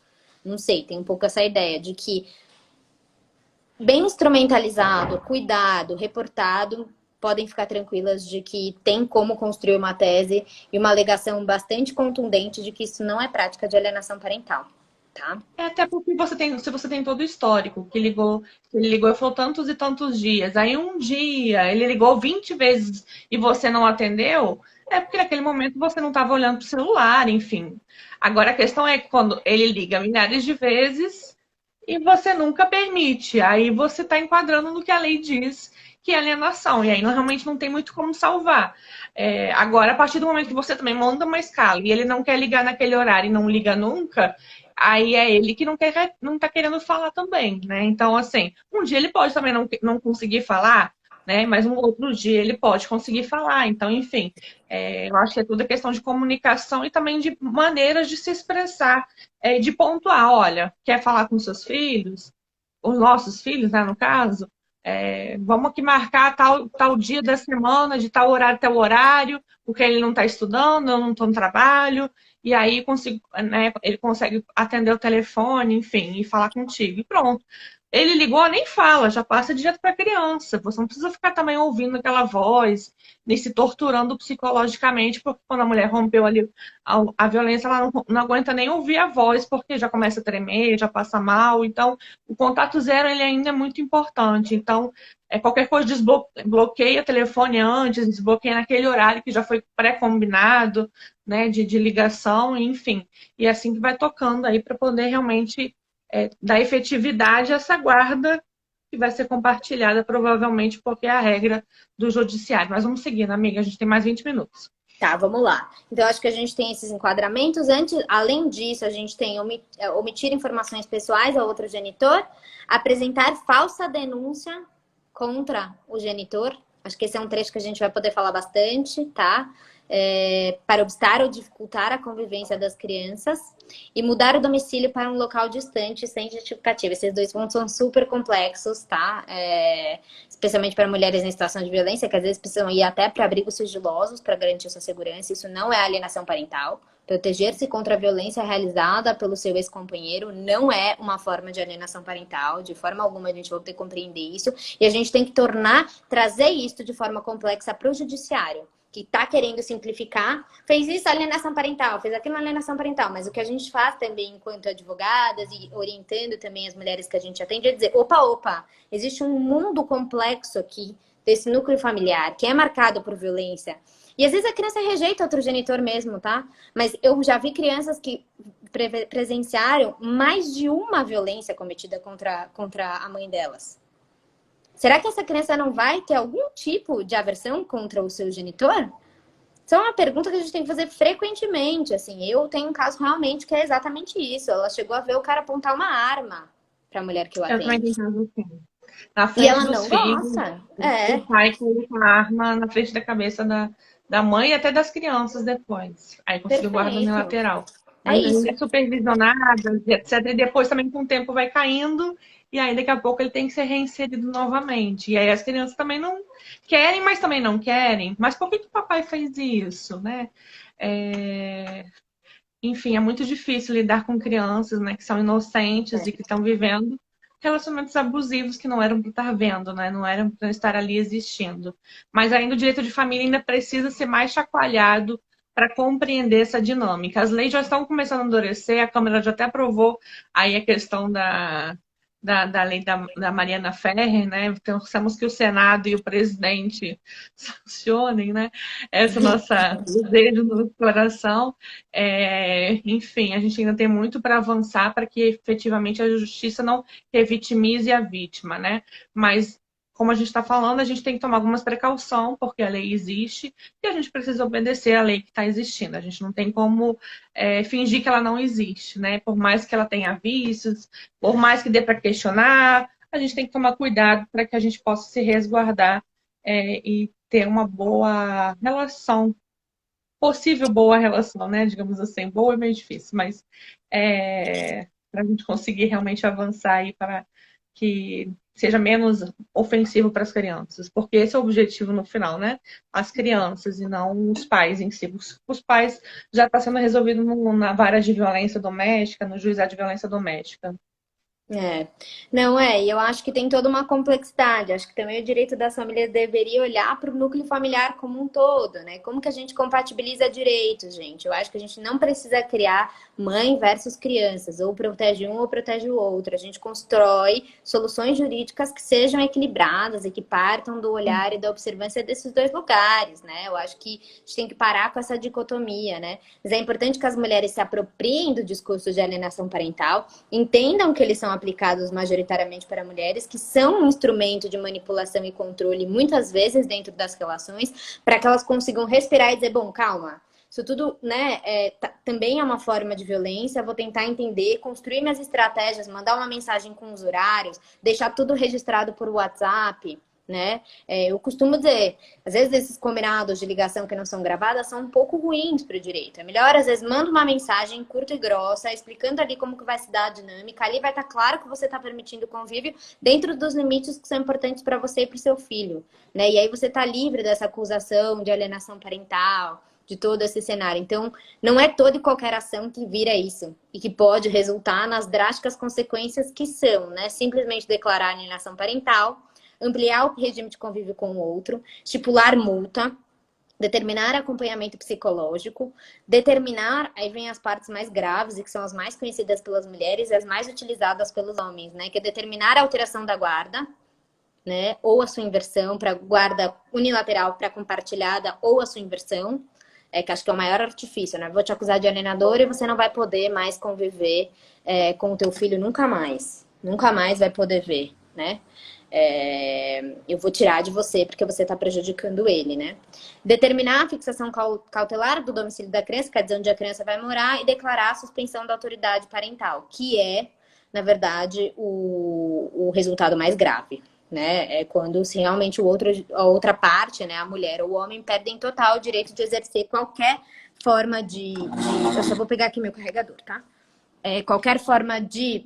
Não sei, tem um pouco essa ideia de que bem instrumentalizado, cuidado, reportado, podem ficar tranquilas de que tem como construir uma tese e uma alegação bastante contundente de que isso não é prática de alienação parental, tá? Até porque se você tem todo o histórico, ele ligou e falou tantos e tantos dias, aí um dia ele ligou 20 vezes e você não atendeu, é porque naquele momento você não estava olhando para o celular, enfim. Agora a questão é que quando ele liga milhares de vezes e você nunca permite, aí você está enquadrando no que a lei diz que é alienação, e aí realmente não tem muito como salvar. Agora, a partir do momento que você também manda uma escala e ele não quer ligar naquele horário e não liga nunca, aí é ele que não tá querendo falar também, né? Então, assim, um dia ele pode também não conseguir falar, né? Mas um outro dia ele pode conseguir falar. Então, enfim, eu acho que é tudo questão de comunicação e também de maneiras de se expressar, de pontuar, olha, quer falar com seus filhos, os nossos filhos, né, no caso, vamos aqui marcar tal dia da semana, de tal horário até o horário, porque ele não está estudando, eu não estou no trabalho, e aí né, ele consegue atender o telefone, enfim, e falar contigo. E pronto. Ele ligou, nem fala, já passa direto para a criança. Você não precisa ficar também ouvindo aquela voz, nem se torturando psicologicamente, porque quando a mulher rompeu ali a violência, ela não aguenta nem ouvir a voz, porque já começa a tremer, já passa mal. Então, o contato zero ele ainda é muito importante. Então, qualquer coisa, desbloqueia o telefone antes, desbloqueia naquele horário que já foi pré-combinado, né, de ligação, enfim. E é assim que vai tocando aí para poder realmente dar efetividade a essa guarda que vai ser compartilhada, provavelmente, porque é a regra do judiciário. Mas vamos seguindo, amiga, a gente tem mais 20 minutos. Tá, vamos lá. Então, acho que a gente tem esses enquadramentos. Além disso, a gente tem omitir informações pessoais ao outro genitor, apresentar falsa denúncia contra o genitor. Acho que esse é um trecho que a gente vai poder falar bastante, tá? Para obstar ou dificultar a convivência das crianças e mudar o domicílio para um local distante sem justificativa. Esses dois pontos são super complexos, tá? Especialmente para mulheres em situação de violência, que às vezes precisam ir até para abrigos sigilosos para garantir sua segurança. Isso não é alienação parental, Proteger-se contra a violência realizada pelo seu ex-companheiro não é uma forma de alienação parental, de forma alguma a gente vai ter que compreender isso, e a gente tem que trazer isso de forma complexa para o judiciário, que está querendo simplificar, fez isso, alienação parental, fez aquilo, alienação parental, mas o que a gente faz também enquanto advogadas e orientando também as mulheres que a gente atende é dizer, opa, existe um mundo complexo aqui desse núcleo familiar, que é marcado por violência. E às vezes a criança rejeita outro genitor mesmo, tá? Mas eu já vi crianças que presenciaram mais de uma violência cometida contra a mãe delas. Será que essa criança não vai ter algum tipo de aversão contra o seu genitor? Isso é uma pergunta que a gente tem que fazer frequentemente. Assim, eu tenho um caso realmente que é exatamente isso. Ela chegou a ver o cara apontar uma arma para a mulher que o Eu também atende. tenho caso assim. Na E frente ela dos não filhos, gosta. o pai coloca a arma na frente da cabeça da mãe e até das crianças depois. Aí conseguiu guardar na Perfeito. lateral. É Mas isso. aí é supervisionada, etc. E depois também com o tempo vai caindo. E aí daqui a pouco ele tem que ser reinserido novamente. E aí as crianças também não querem, mas também não querem. Mas por que que o papai fez isso, né? Enfim, é muito difícil lidar com crianças, né, que são inocentes e que estão vivendo relacionamentos abusivos que não eram para estar vendo, né? Não eram para estar ali existindo. Mas ainda o direito de família ainda precisa ser mais chacoalhado para compreender essa dinâmica. As leis já estão começando a endurecer, a Câmara já até aprovou aí a questão da lei da Mariana Ferrer, né? Então, temos que o Senado e o presidente sancionem, né? Essa nossa desejo no coração. Enfim, a gente ainda tem muito para avançar para que efetivamente a justiça não revitimize a vítima, né? Mas, como a gente está falando, a gente tem que tomar algumas precauções, porque a lei existe e a gente precisa obedecer à lei que está existindo. A gente não tem como fingir que ela não existe, né? Por mais que ela tenha vícios, por mais que dê para questionar, a gente tem que tomar cuidado para que a gente possa se resguardar e ter uma boa relação, possível boa relação, né? Digamos assim, boa é meio difícil, mas para a gente conseguir realmente avançar aí para que seja menos ofensivo para as crianças, porque esse é o objetivo no final, né? As crianças e não os pais em si. Os pais já está sendo resolvido na vara de violência doméstica, no juizado de violência doméstica. Não e eu acho que tem toda uma complexidade. Acho que também o direito das famílias deveria olhar para o núcleo familiar como um todo, né? Como que a gente compatibiliza direitos, gente? Eu acho que a gente não precisa criar mãe versus crianças, ou protege um ou protege o outro. A gente constrói soluções jurídicas que sejam equilibradas e que partam do olhar e da observância desses dois lugares, né? Eu acho que a gente tem que parar com essa dicotomia, né? Mas é importante que as mulheres se apropriem do discurso de alienação parental, entendam que eles são aplicados majoritariamente para mulheres, que são um instrumento de manipulação e controle, muitas vezes dentro das relações, para que elas consigam respirar e dizer, bom, calma, isso tudo, né, também é uma forma de violência, vou tentar entender, construir minhas estratégias, mandar uma mensagem com os horários, deixar tudo registrado por WhatsApp, né? Eu costumo dizer, às vezes esses combinados de ligação que não são gravadas são um pouco ruins para o direito. É melhor, às vezes, manda uma mensagem curta e grossa, explicando ali como que vai se dar a dinâmica. Ali vai estar claro que você está permitindo o convívio dentro dos limites que são importantes para você e para o seu filho, né? E aí você está livre dessa acusação de alienação parental, de todo esse cenário. Então, não é toda e qualquer ação que vira isso e que pode resultar nas drásticas consequências que são, né? Simplesmente declarar alienação parental, ampliar o regime de convívio com o outro, estipular multa, determinar acompanhamento psicológico, determinar, aí vem as partes mais graves e que são as mais conhecidas pelas mulheres e as mais utilizadas pelos homens, né? Que é determinar a alteração da guarda, né? Ou a sua inversão para guarda unilateral para compartilhada ou a sua inversão, que acho que é o maior artifício, né? Vou te acusar de alienador e você não vai poder mais conviver com o teu filho nunca mais vai poder ver, né? Eu vou tirar de você porque você está prejudicando ele, né? Determinar a fixação cautelar do domicílio da criança, quer dizer, onde a criança vai morar, e declarar a suspensão da autoridade parental, que é, na verdade, o resultado mais grave, né? É quando se realmente a outra parte, né, a mulher ou o homem, perdem total o direito de exercer qualquer forma de... Eu só vou pegar aqui meu carregador, tá? Qualquer forma de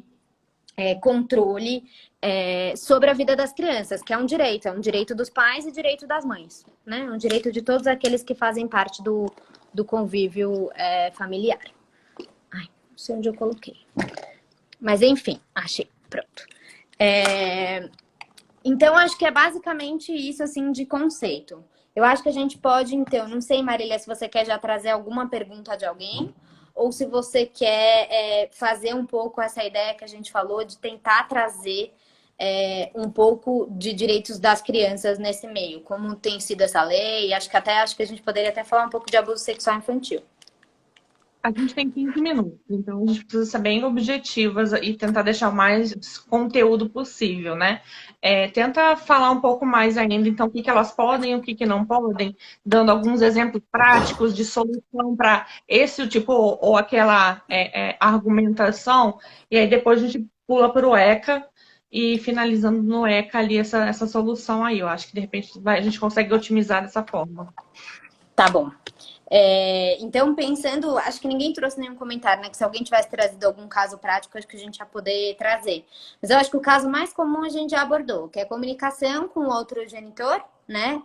controle sobre a vida das crianças, que é um direito dos pais e direito das mães, né? É um direito de todos aqueles que fazem parte do do convívio familiar. Ai, não sei onde eu coloquei. Mas enfim, achei. Pronto. Então, acho que é basicamente isso, assim, de conceito. Eu acho que a gente pode, então, não sei, Marília, se você quer já trazer alguma pergunta de alguém, ou se você quer fazer um pouco essa ideia que a gente falou de tentar trazer um pouco de direitos das crianças nesse meio. Como tem sido essa lei, acho que a gente poderia até falar um pouco de abuso sexual infantil. A gente tem 15 minutos, então a gente precisa ser bem objetivas e tentar deixar o mais conteúdo possível, né? Tenta falar um pouco mais ainda, então, o que elas podem e o que não podem, dando alguns exemplos práticos de solução para esse tipo ou aquela argumentação, e aí depois a gente pula para o ECA e finalizando no ECA ali essa solução aí. Eu acho que de repente a gente consegue otimizar dessa forma. Tá bom. Então, pensando, acho que ninguém trouxe nenhum comentário, né? Que se alguém tivesse trazido algum caso prático, acho que a gente ia poder trazer. Mas eu acho que o caso mais comum a gente já abordou, que é a comunicação com o outro genitor, né?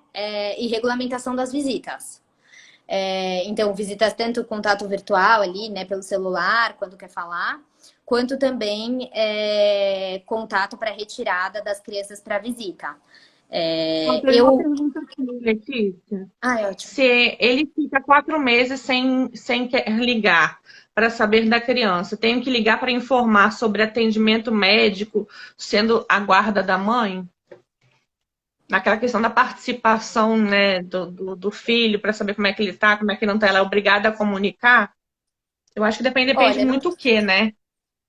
E regulamentação das visitas. Então, visitas tanto contato virtual ali, né? Pelo celular, quando quer falar, quanto também contato para retirada das crianças para visita. Uma pergunta aqui, Letícia. Ah, ótimo. Se ele fica 4 meses sem ligar para saber da criança, tenho que ligar para informar sobre atendimento médico, sendo a guarda da mãe? Naquela questão da participação, né, do filho, para saber como é que ele está, como é que não está, ela é obrigada a comunicar? Eu acho que depende Olha, não... muito o quê, né?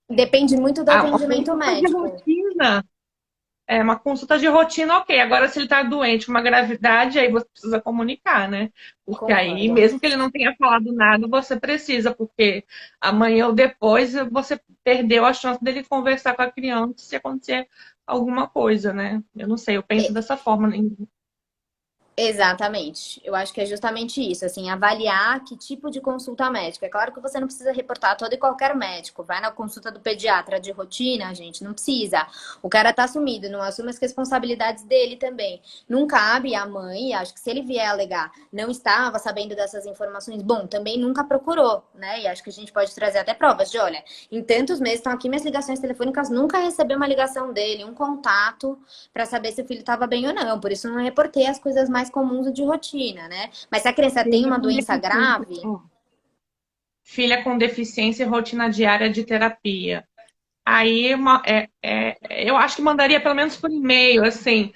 depende muito do Uma atendimento consulta de médico. rotina. Uma consulta de rotina, ok. Agora, se ele está doente com uma gravidade, aí você precisa comunicar, né? Porque aí, Concordo. mesmo que ele não tenha falado nada, você precisa, porque amanhã ou depois você perdeu a chance dele conversar com a criança se acontecer alguma coisa, né? Eu não sei, eu penso dessa forma. Exatamente. Eu acho que é justamente isso, assim, avaliar que tipo de consulta médica. É claro que você não precisa reportar todo e qualquer médico. Vai na consulta do pediatra de rotina, gente, não precisa. O cara tá assumido, não assume as responsabilidades dele também. Não cabe à mãe, acho que se ele vier alegar, não estava sabendo dessas informações, bom, também nunca procurou, né? E acho que a gente pode trazer até provas de, olha, em tantos meses estão aqui minhas ligações telefônicas, nunca recebi uma ligação dele, um contato para saber se o filho estava bem ou não. Por isso não reportei as coisas mais comuns de rotina, né? Mas se a criança tem Filha uma com doença deficiência, grave, filha com deficiência e rotina diária de terapia. Aí eu acho que mandaria pelo menos por e-mail, assim,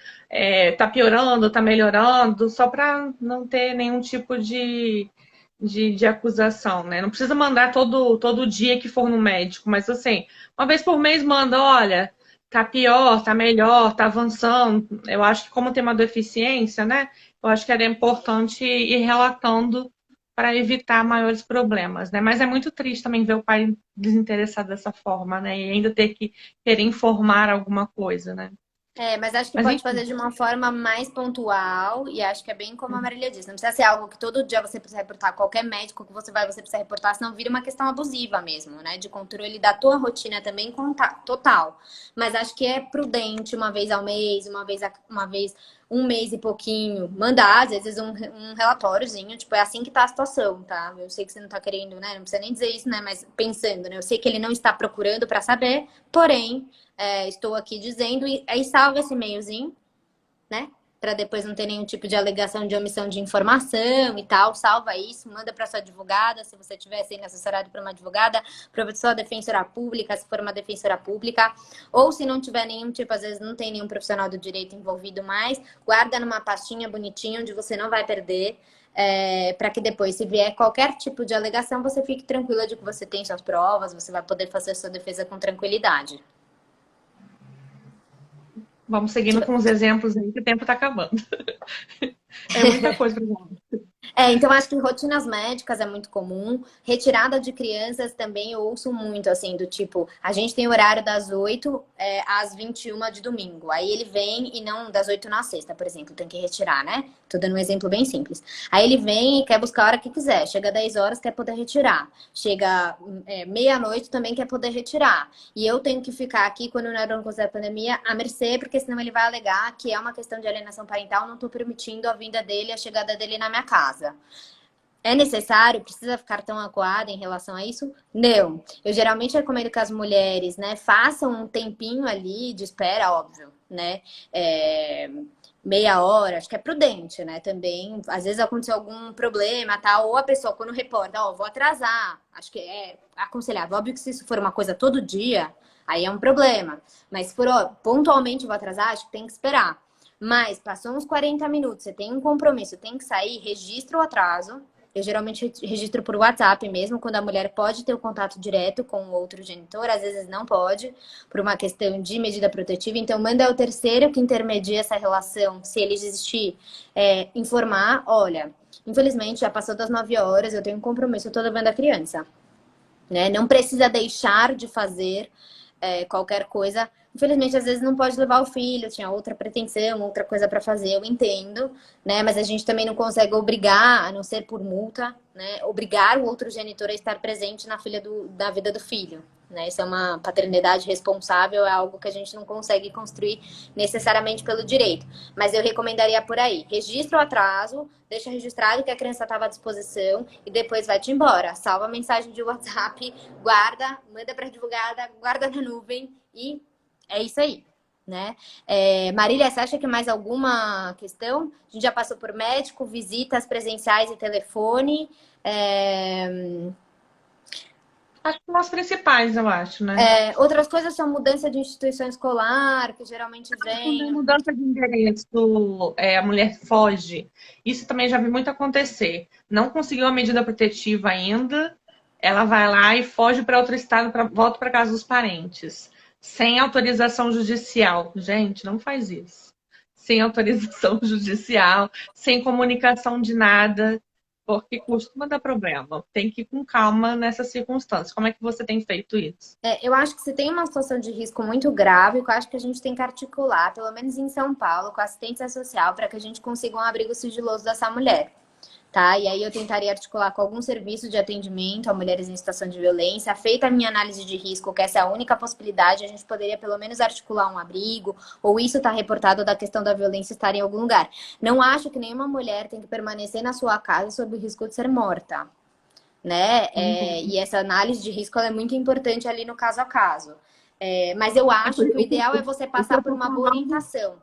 tá piorando, tá melhorando, só para não ter nenhum tipo de acusação, né? Não precisa mandar todo dia que for no médico, mas assim, uma vez por mês manda, olha, tá pior, tá melhor, tá avançando. Eu acho que como tem uma deficiência, né? Eu acho que era importante ir relatando para evitar maiores problemas, né? Mas é muito triste também ver o pai desinteressado dessa forma, né? E ainda ter que querer informar alguma coisa, né? mas acho que Mas pode enfim. fazer de uma forma mais pontual e acho que é bem como a Marília disse. Não precisa ser algo que todo dia você precisa reportar, qualquer médico que você vai, você precisa reportar, senão vira uma questão abusiva mesmo, né? De controle da tua rotina também total. Mas acho que é prudente uma vez ao mês, uma vez um mês e pouquinho, mandar, às vezes, um relatóriozinho, tipo, é assim que tá a situação, tá? Eu sei que você não tá querendo, né? Não precisa nem dizer isso, né? Mas pensando, né? Eu sei que ele não está procurando para saber, porém, estou aqui dizendo, e aí salva esse e-mailzinho, né? Para depois não ter nenhum tipo de alegação de omissão de informação e tal. Salva isso, manda para sua advogada, se você tiver sendo assessorado por uma advogada, para sua defensora pública, se for uma defensora pública, ou se não tiver nenhum tipo, às vezes não tem nenhum profissional do direito envolvido mais, guarda numa pastinha bonitinha onde você não vai perder. Para que depois, se vier qualquer tipo de alegação, você fique tranquila de que você tem suas provas, você vai poder fazer sua defesa com tranquilidade. Vamos seguindo com os exemplos aí, que o tempo está acabando. É muita coisa para falar. Então acho que rotinas médicas é muito comum. Retirada de crianças também eu ouço muito, assim, do tipo, a gente tem horário das 8 às 21 de domingo. Aí ele vem e não das 8 na sexta, por exemplo, tem que retirar, né? Tô dando um exemplo bem simples. Aí ele vem e quer buscar a hora que quiser. Chega 10 horas, quer poder retirar. Chega meia-noite, também quer poder retirar. E eu tenho que ficar aqui, quando não era no contexto da pandemia, à mercê, porque senão ele vai alegar que é uma questão de alienação parental, não tô permitindo a vinda dele, a chegada dele na minha casa. É necessário? Precisa ficar tão acuada em relação a isso? Não. Eu geralmente recomendo que as mulheres, né, façam um tempinho ali de espera, óbvio, né? É, meia hora, acho que é prudente, né? Também, às vezes aconteceu algum problema, tal, ou a pessoa quando reporta, ó, vou atrasar, acho que é aconselhável. Óbvio que se isso for uma coisa todo dia, aí é um problema. Mas se for, ó, pontualmente vou atrasar, acho que tem que esperar. Mas passou uns 40 minutos, você tem um compromisso, tem que sair, registra o atraso. Eu geralmente registro por WhatsApp mesmo, quando a mulher pode ter o contato direto com o outro genitor, às vezes não pode, por uma questão de medida protetiva. Então, manda ao terceiro que intermedia essa relação, se ele existir, informar, olha, infelizmente já passou das 9 horas, eu tenho um compromisso, eu estou levando a criança. Né? Não precisa deixar de fazer qualquer coisa. Infelizmente, às vezes não pode levar o filho, tinha outra pretensão, outra coisa para fazer, eu entendo, né? Mas a gente também não consegue obrigar, a não ser por multa, né? Obrigar o outro genitor a estar presente na vida do filho. Né? Isso é uma paternidade responsável, é algo que a gente não consegue construir necessariamente pelo direito. Mas eu recomendaria por aí. Registra o atraso, deixa registrado que a criança estava à disposição e depois vai-te embora. Salva a mensagem de WhatsApp, guarda, manda para a advogada, guarda na nuvem e é isso aí. Né? Marília, você acha que mais alguma questão? A gente já passou por médico, visitas presenciais e telefone. Acho que são as principais, eu acho, né? Outras coisas são mudança de instituição escolar, que geralmente Quando é vem. mudança de endereço, a mulher foge. Isso também já vi muito acontecer. Não conseguiu a medida protetiva ainda, ela vai lá e foge para outro estado, volta para casa dos parentes. Sem autorização judicial. Gente, não faz isso. Sem autorização judicial, sem comunicação de nada, porque costuma dar problema. Tem que ir com calma nessas circunstâncias. Como é que você tem feito isso? Eu acho que se tem uma situação de risco muito grave, eu acho que a gente tem que articular, pelo menos em São Paulo, com a assistência social, para que a gente consiga um abrigo sigiloso dessa mulher. Tá? E aí eu tentaria articular com algum serviço de atendimento a mulheres em situação de violência. Feita a minha análise de risco, que essa é a única possibilidade, a gente poderia pelo menos articular um abrigo, ou isso está reportado da questão da violência estar em algum lugar. Não acho que nenhuma mulher tem que permanecer na sua casa sob o risco de ser morta. Né? E essa análise de risco ela é muito importante ali no caso a caso. Mas eu acho que o ideal é você passar por uma boa orientação.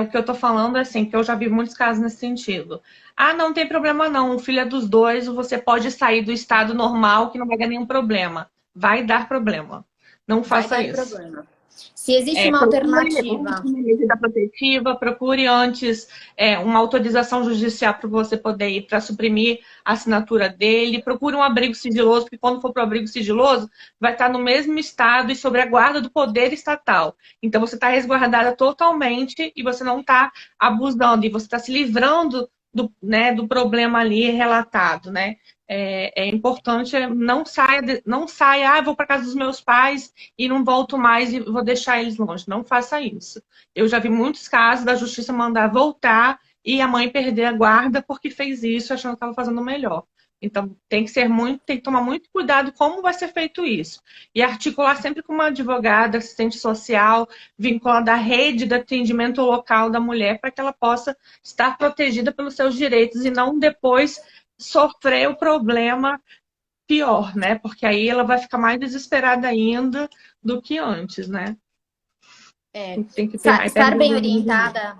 O que eu tô falando é assim, que eu já vi muitos casos nesse sentido. Ah, não tem problema não, o filho é dos dois, você pode sair do estado normal que não vai dar nenhum problema. Vai dar problema. Não Vai faça dar isso. problema. Se existe uma Procure alternativa. uma medida protetiva, procure antes uma autorização judicial para você poder ir para suprimir a assinatura dele, procure um abrigo sigiloso, porque quando for para o abrigo sigiloso, vai estar no mesmo estado e sobre a guarda do poder estatal. Então você está resguardada totalmente e você não está abusando, e você está se livrando do problema ali relatado, né? É importante, não saia, vou para casa dos meus pais e não volto mais e vou deixar eles longe. Não faça isso. Eu já vi muitos casos da justiça mandar voltar e a mãe perder a guarda porque fez isso achando que estava fazendo o melhor. Então tem que tomar muito cuidado como vai ser feito isso. E articular sempre com uma advogada, assistente social, vinculada à rede de atendimento local da mulher para que ela possa estar protegida pelos seus direitos e não depois sofrer o problema pior, né? Porque aí ela vai ficar mais desesperada ainda do que antes, né? Tem que ter mais Estar bem orientada.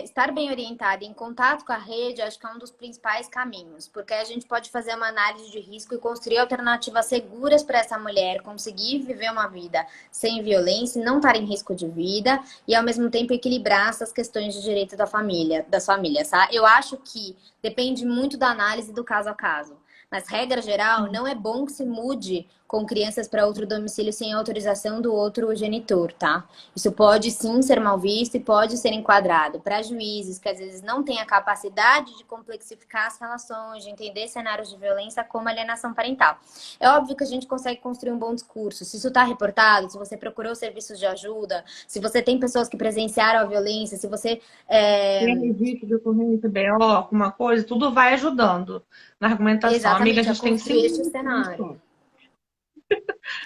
Estar bem orientada em contato com a rede, acho que é um dos principais caminhos, porque a gente pode fazer uma análise de risco e construir alternativas seguras para essa mulher conseguir viver uma vida sem violência, não estar em risco de vida e, ao mesmo tempo, equilibrar essas questões de direito da família, das famílias, tá? Eu acho que depende muito da análise do caso a caso. Mas, regra geral, não é bom que se mude com crianças para outro domicílio sem autorização do outro genitor, tá? Isso pode sim ser mal visto e pode ser enquadrado para juízes que às vezes não têm a capacidade de complexificar as relações, de entender cenários de violência como alienação parental. É óbvio que a gente consegue construir um bom discurso. Se isso está reportado, se você procurou serviços de ajuda, se você tem pessoas que presenciaram a violência, se você... Tem registro de ocorrência, BO, alguma coisa, tudo vai ajudando na argumentação. Amiga, a Exatamente, a gente tem construir 5 este minutos cenário. só.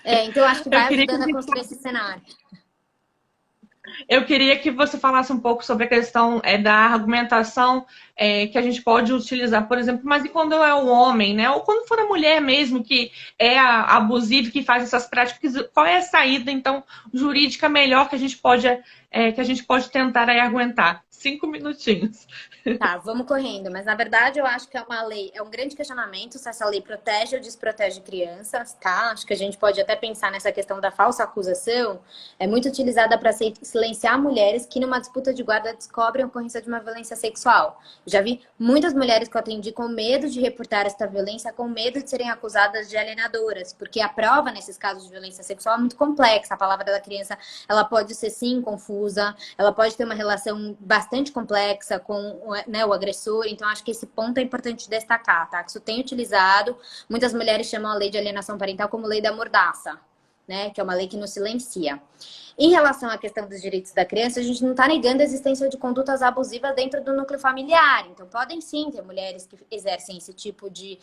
Então, eu acho que Eu vai queria que a ajudando a gente construir esse cenário. Eu queria que você falasse um pouco sobre a questão da argumentação que a gente pode utilizar, por exemplo, mas e quando é o homem, né? Ou quando for a mulher mesmo que é abusiva, que faz essas práticas, qual é a saída, então, jurídica melhor que a gente pode tentar aí aguentar? 5 minutinhos. Tá, vamos correndo. Mas na verdade eu acho que é uma lei, é um grande questionamento se essa lei protege ou desprotege crianças, tá? Acho que a gente pode até pensar nessa questão da falsa acusação. É muito utilizada para silenciar mulheres que numa disputa de guarda descobrem a ocorrência de uma violência sexual. Eu já vi muitas mulheres que eu atendi com medo de reportar esta violência, com medo de serem acusadas de alienadoras, porque a prova nesses casos de violência sexual é muito complexa. A palavra da criança, ela pode ser sim confusa, ela pode ter uma relação bastante complexa com, né, o agressor. Então, acho que esse ponto é importante destacar, tá? Que isso tem utilizado. Muitas mulheres chamam a lei de alienação parental como lei da mordaça, né? Que é uma lei que nos silencia. Em relação à questão dos direitos da criança, a gente não está negando a existência de condutas abusivas dentro do núcleo familiar. Então, podem sim ter mulheres que exercem esse tipo de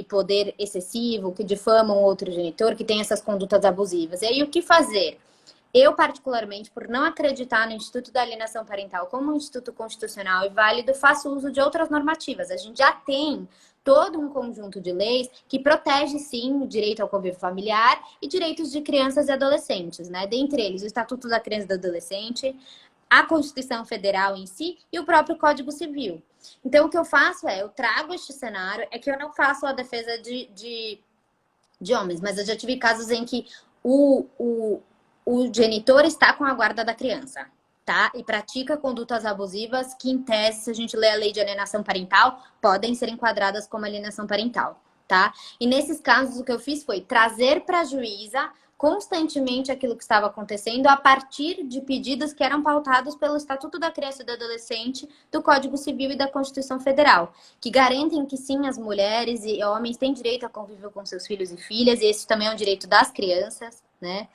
poder excessivo, que difamam outro genitor, que tem essas condutas abusivas. E aí, o que fazer? Eu, particularmente, por não acreditar no Instituto da Alienação Parental como um instituto constitucional e válido, faço uso de outras normativas. A gente já tem todo um conjunto de leis que protege, sim, o direito ao convívio familiar e direitos de crianças e adolescentes, né? Dentre eles, o Estatuto da Criança e do Adolescente, a Constituição Federal em si e o próprio Código Civil. Então, o que eu faço eu trago este cenário, é que eu não faço a defesa de homens, mas eu já tive casos em que o genitor está com a guarda da criança, tá? E pratica condutas abusivas que, em tese, se a gente lê a lei de alienação parental, podem ser enquadradas como alienação parental, tá? E nesses casos, o que eu fiz foi trazer para a juíza constantemente aquilo que estava acontecendo a partir de pedidos que eram pautados pelo Estatuto da Criança e do Adolescente, do Código Civil e da Constituição Federal, que garantem que sim, as mulheres e homens têm direito a conviver com seus filhos e filhas, e esse também é um direito das crianças, né?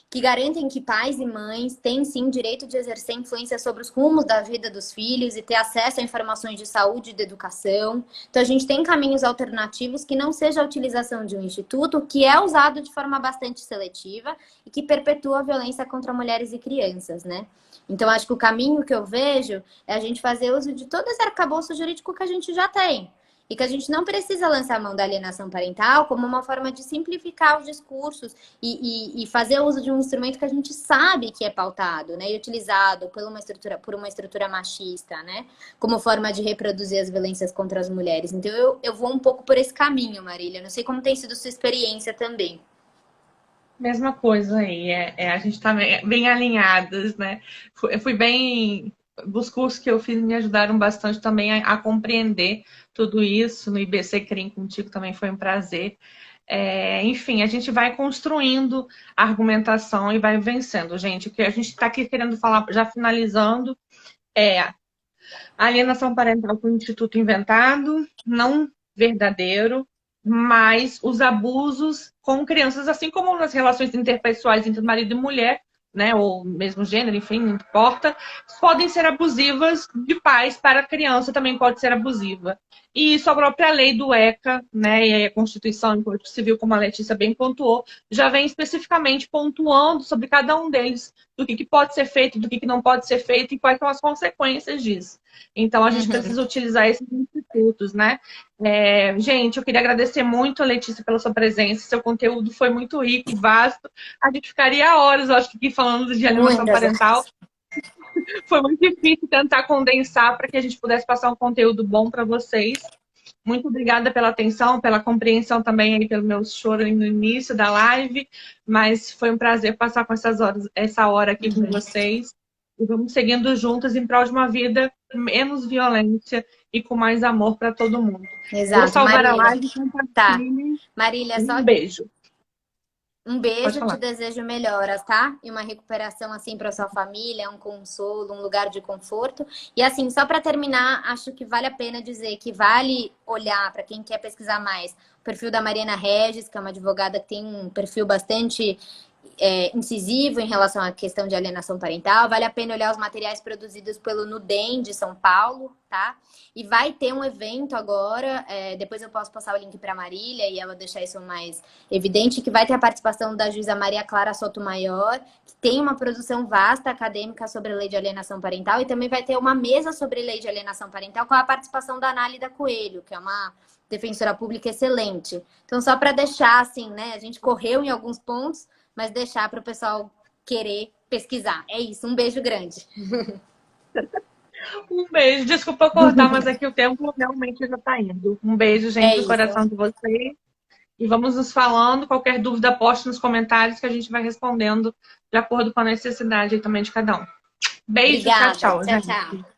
Que garantem que pais e mães têm sim direito de exercer influência sobre os rumos da vida dos filhos e ter acesso a informações de saúde e de educação. Então a gente tem caminhos alternativos que não seja a utilização de um instituto que é usado de forma bastante seletiva e que perpetua a violência contra mulheres e crianças, né? Então acho que o caminho que eu vejo é a gente fazer uso de todo esse arcabouço jurídico que a gente já tem. E que a gente não precisa lançar a mão da alienação parental como uma forma de simplificar os discursos e fazer uso de um instrumento que a gente sabe que é pautado, né? E utilizado por uma estrutura machista, né? Como forma de reproduzir as violências contra as mulheres. Então, eu vou um pouco por esse caminho, Marília. Não sei como tem sido sua experiência também. Mesma coisa aí, a gente está bem alinhadas, né? Eu fui bem. Os cursos que eu fiz me ajudaram bastante também a compreender tudo isso. No IBC Crim contigo também foi um prazer. Enfim, a gente vai construindo a argumentação e vai vencendo, gente. O que a gente está aqui querendo falar, já finalizando, é a alienação parental foi um instituto inventado, não verdadeiro, mas os abusos com crianças, assim como nas relações interpessoais entre marido e mulher, né, ou mesmo gênero, enfim, não importa, podem ser abusivas de pais para a criança, também pode ser abusiva. E isso a própria lei do ECA, né, e a Constituição e o Código Civil, como a Letícia bem pontuou, já vem especificamente pontuando sobre cada um deles, do que pode ser feito, do que não pode ser feito e quais são as consequências disso. Então, a gente precisa utilizar esses institutos, né? Gente, eu queria agradecer muito a Letícia pela sua presença. Seu conteúdo foi muito rico, vasto. A gente ficaria horas, eu acho que aqui falando de alienação parental. Foi muito difícil tentar condensar para que a gente pudesse passar um conteúdo bom para vocês. Muito obrigada pela atenção, pela compreensão também aí pelo meu choro no início da live, mas foi um prazer passar com essa hora aqui com vocês. E vamos seguindo juntas em prol de uma vida menos violência e com mais amor para todo mundo. Exato. Vou salvar Marília. a live e Tá. Marília, um beijo. Um beijo, te desejo melhoras, tá? E uma recuperação assim para sua família, um consolo, um lugar de conforto. E assim, só para terminar, acho que vale a pena dizer que vale olhar para quem quer pesquisar mais o perfil da Mariana Regis, que é uma advogada que tem um perfil bastante incisivo em relação à questão de alienação parental. Vale a pena olhar os materiais produzidos pelo Nudem de São Paulo, tá? E vai ter um evento agora, depois eu posso passar o link para a Marília e ela deixar isso mais evidente, que vai ter a participação da juíza Maria Clara Sotomayor, que tem uma produção vasta acadêmica sobre a lei de alienação parental, e também vai ter uma mesa sobre lei de alienação parental com a participação da Análida Coelho, que é uma defensora pública excelente. Então, só para deixar assim, né? A gente correu em alguns pontos, mas deixar para o pessoal querer pesquisar. É isso, um beijo grande. Um beijo. Desculpa cortar, mas aqui o tempo realmente já está indo. Um beijo, gente, no coração de vocês. E vamos nos falando. Qualquer dúvida, poste nos comentários que a gente vai respondendo de acordo com a necessidade aí também de cada um. Beijo, Obrigada. tchau, Tchau, gente. tchau.